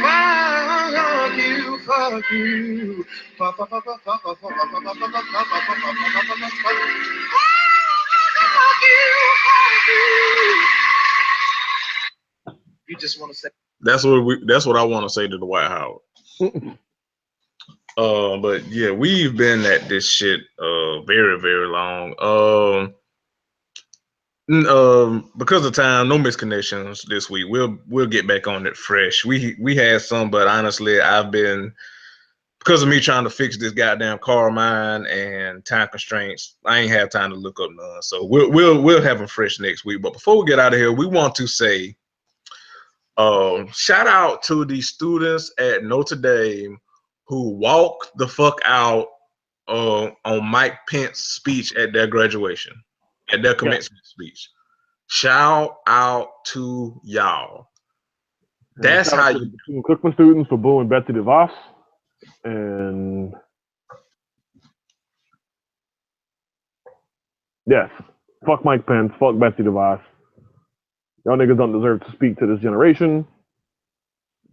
fuck you, fuck you. Fuck you. You just want to say. That's what I want to say to Dwight Howard. But yeah, we've been at this shit very, very long. Because of time, no misconnections this week. We'll get back on it fresh. We had some, but honestly, I've been, because of me trying to fix this goddamn car of mine and time constraints, I ain't have time to look up none. So we'll have them fresh next week. But before we get out of here, we want to say shout out to the students at Notre Dame who walked the fuck out on Mike Pence's speech at their graduation, at their commencement speech. Shout out to y'all. That's how you do. Cookman students for booing Betsy DeVos. And yes, fuck Mike Pence, fuck Betsy DeVos. Y'all niggas don't deserve to speak to this generation.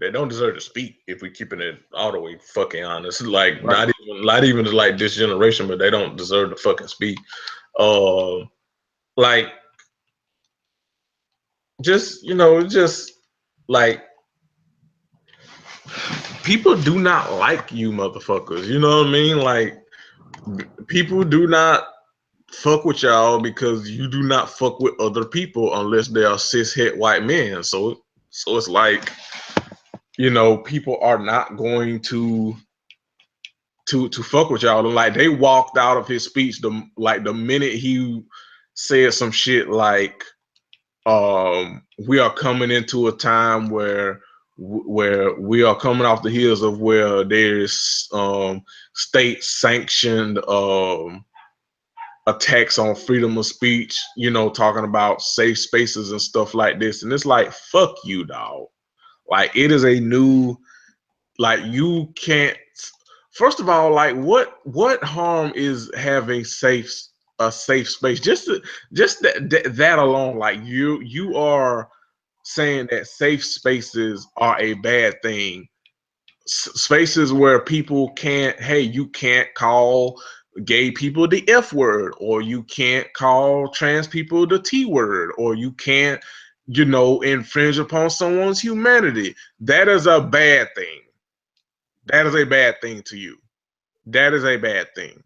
They don't deserve to speak if we keeping it all the way fucking honest. Like right. not even like this generation, but they don't deserve to fucking speak. Like just like people do not like you motherfuckers. You know what I mean? Like people do not fuck with y'all because you do not fuck with other people unless they are cishet white men. So it's like, you know, people are not going to fuck with y'all. And like they walked out of his speech the minute he said some shit like we are coming into a time where we are coming off the heels of where there's state sanctioned attacks on freedom of speech, you know, talking about safe spaces and stuff like this. And it's like, fuck you, dog. Like it is a new, like you can't, first of all, like what harm is having a safe space? Just that alone, like you are saying that safe spaces are a bad thing. Spaces where people can't, hey, you can't call gay people the F word, or you can't call trans people the T word, or you can't, you know, infringe upon someone's humanity. That is a bad thing. That is a bad thing to you. That is a bad thing.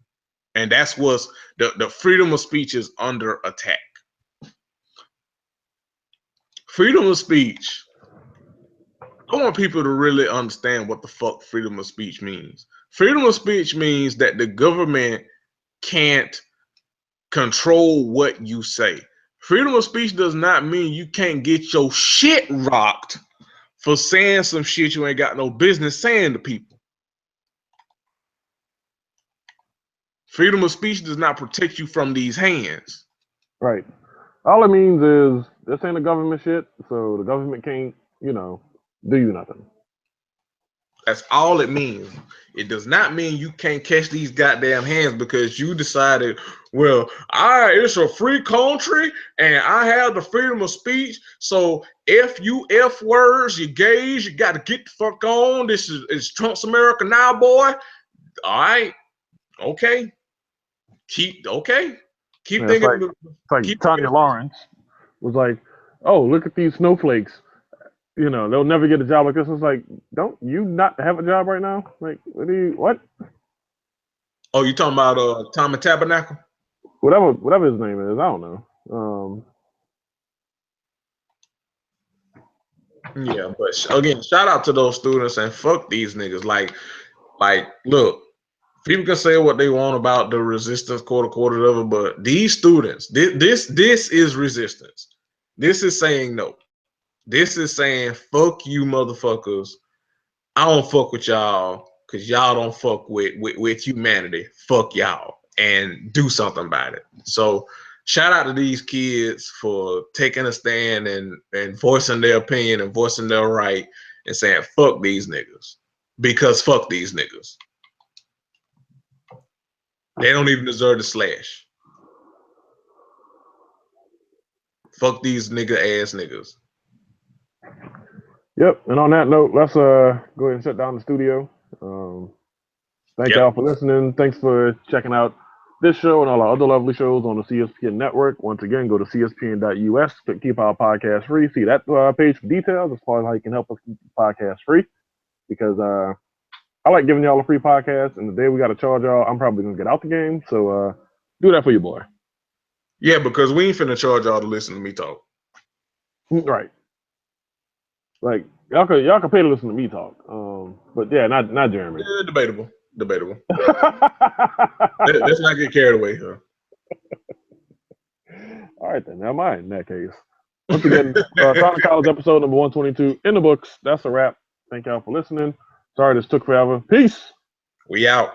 And that's what's the freedom of speech is under attack. Freedom of speech. I want people to really understand what the fuck freedom of speech means. Freedom of speech means that the government can't control what you say. Freedom of speech does not mean you can't get your shit rocked for saying some shit you ain't got no business saying to people. Freedom of speech does not protect you from these hands. Right. All it means is this ain't a government shit, so the government can't, you know, do you nothing. That's all it means. It does not mean you can't catch these goddamn hands because you decided, well, it's a free country and I have the freedom of speech. So if you F words, you gays, you got to get the fuck on. This is Trump's America now, boy. All right. Okay. Keep Keep thinking. It's like Tanya Lawrence was like, "Oh, look at these snowflakes. You know, they'll never get a job like this." It's like, don't you not have a job right now? Like, what? Oh, you talking about Tommy Tabernacle? Whatever his name is, I don't know. Yeah, but again, shout out to those students and fuck these niggas. Like, look, people can say what they want about the resistance, quarter of it, but these students, this is resistance. This is saying no. This is saying fuck you, motherfuckers. I don't fuck with y'all because y'all don't fuck with humanity. Fuck y'all and do something about it. So shout out to these kids for taking a stand and voicing their opinion and voicing their right and saying fuck these niggas, because fuck these niggas. They don't even deserve the slash. Fuck these nigga ass niggas. Yep. And on that note, let's go ahead and shut down the studio. Thank y'all for listening. Thanks for checking out this show and all our other lovely shows on the CSPN network. Once again, go to cspn.us to keep our podcast free. See that page for details as far as how you can help us keep the podcast free. Because I like giving y'all a free podcast, and the day we got to charge y'all, I'm probably going to get out the game. So do that for your boy. Yeah, because we ain't finna charge y'all to listen to me talk. Right. Like, y'all can pay to listen to me talk. But yeah, not Jeremy. Yeah, debatable. Let's not get carried away here. All right, then. Never mind in that case. Once again, Chronic College episode number 122 in the books. That's a wrap. Thank y'all for listening. Sorry this took forever. Peace. We out.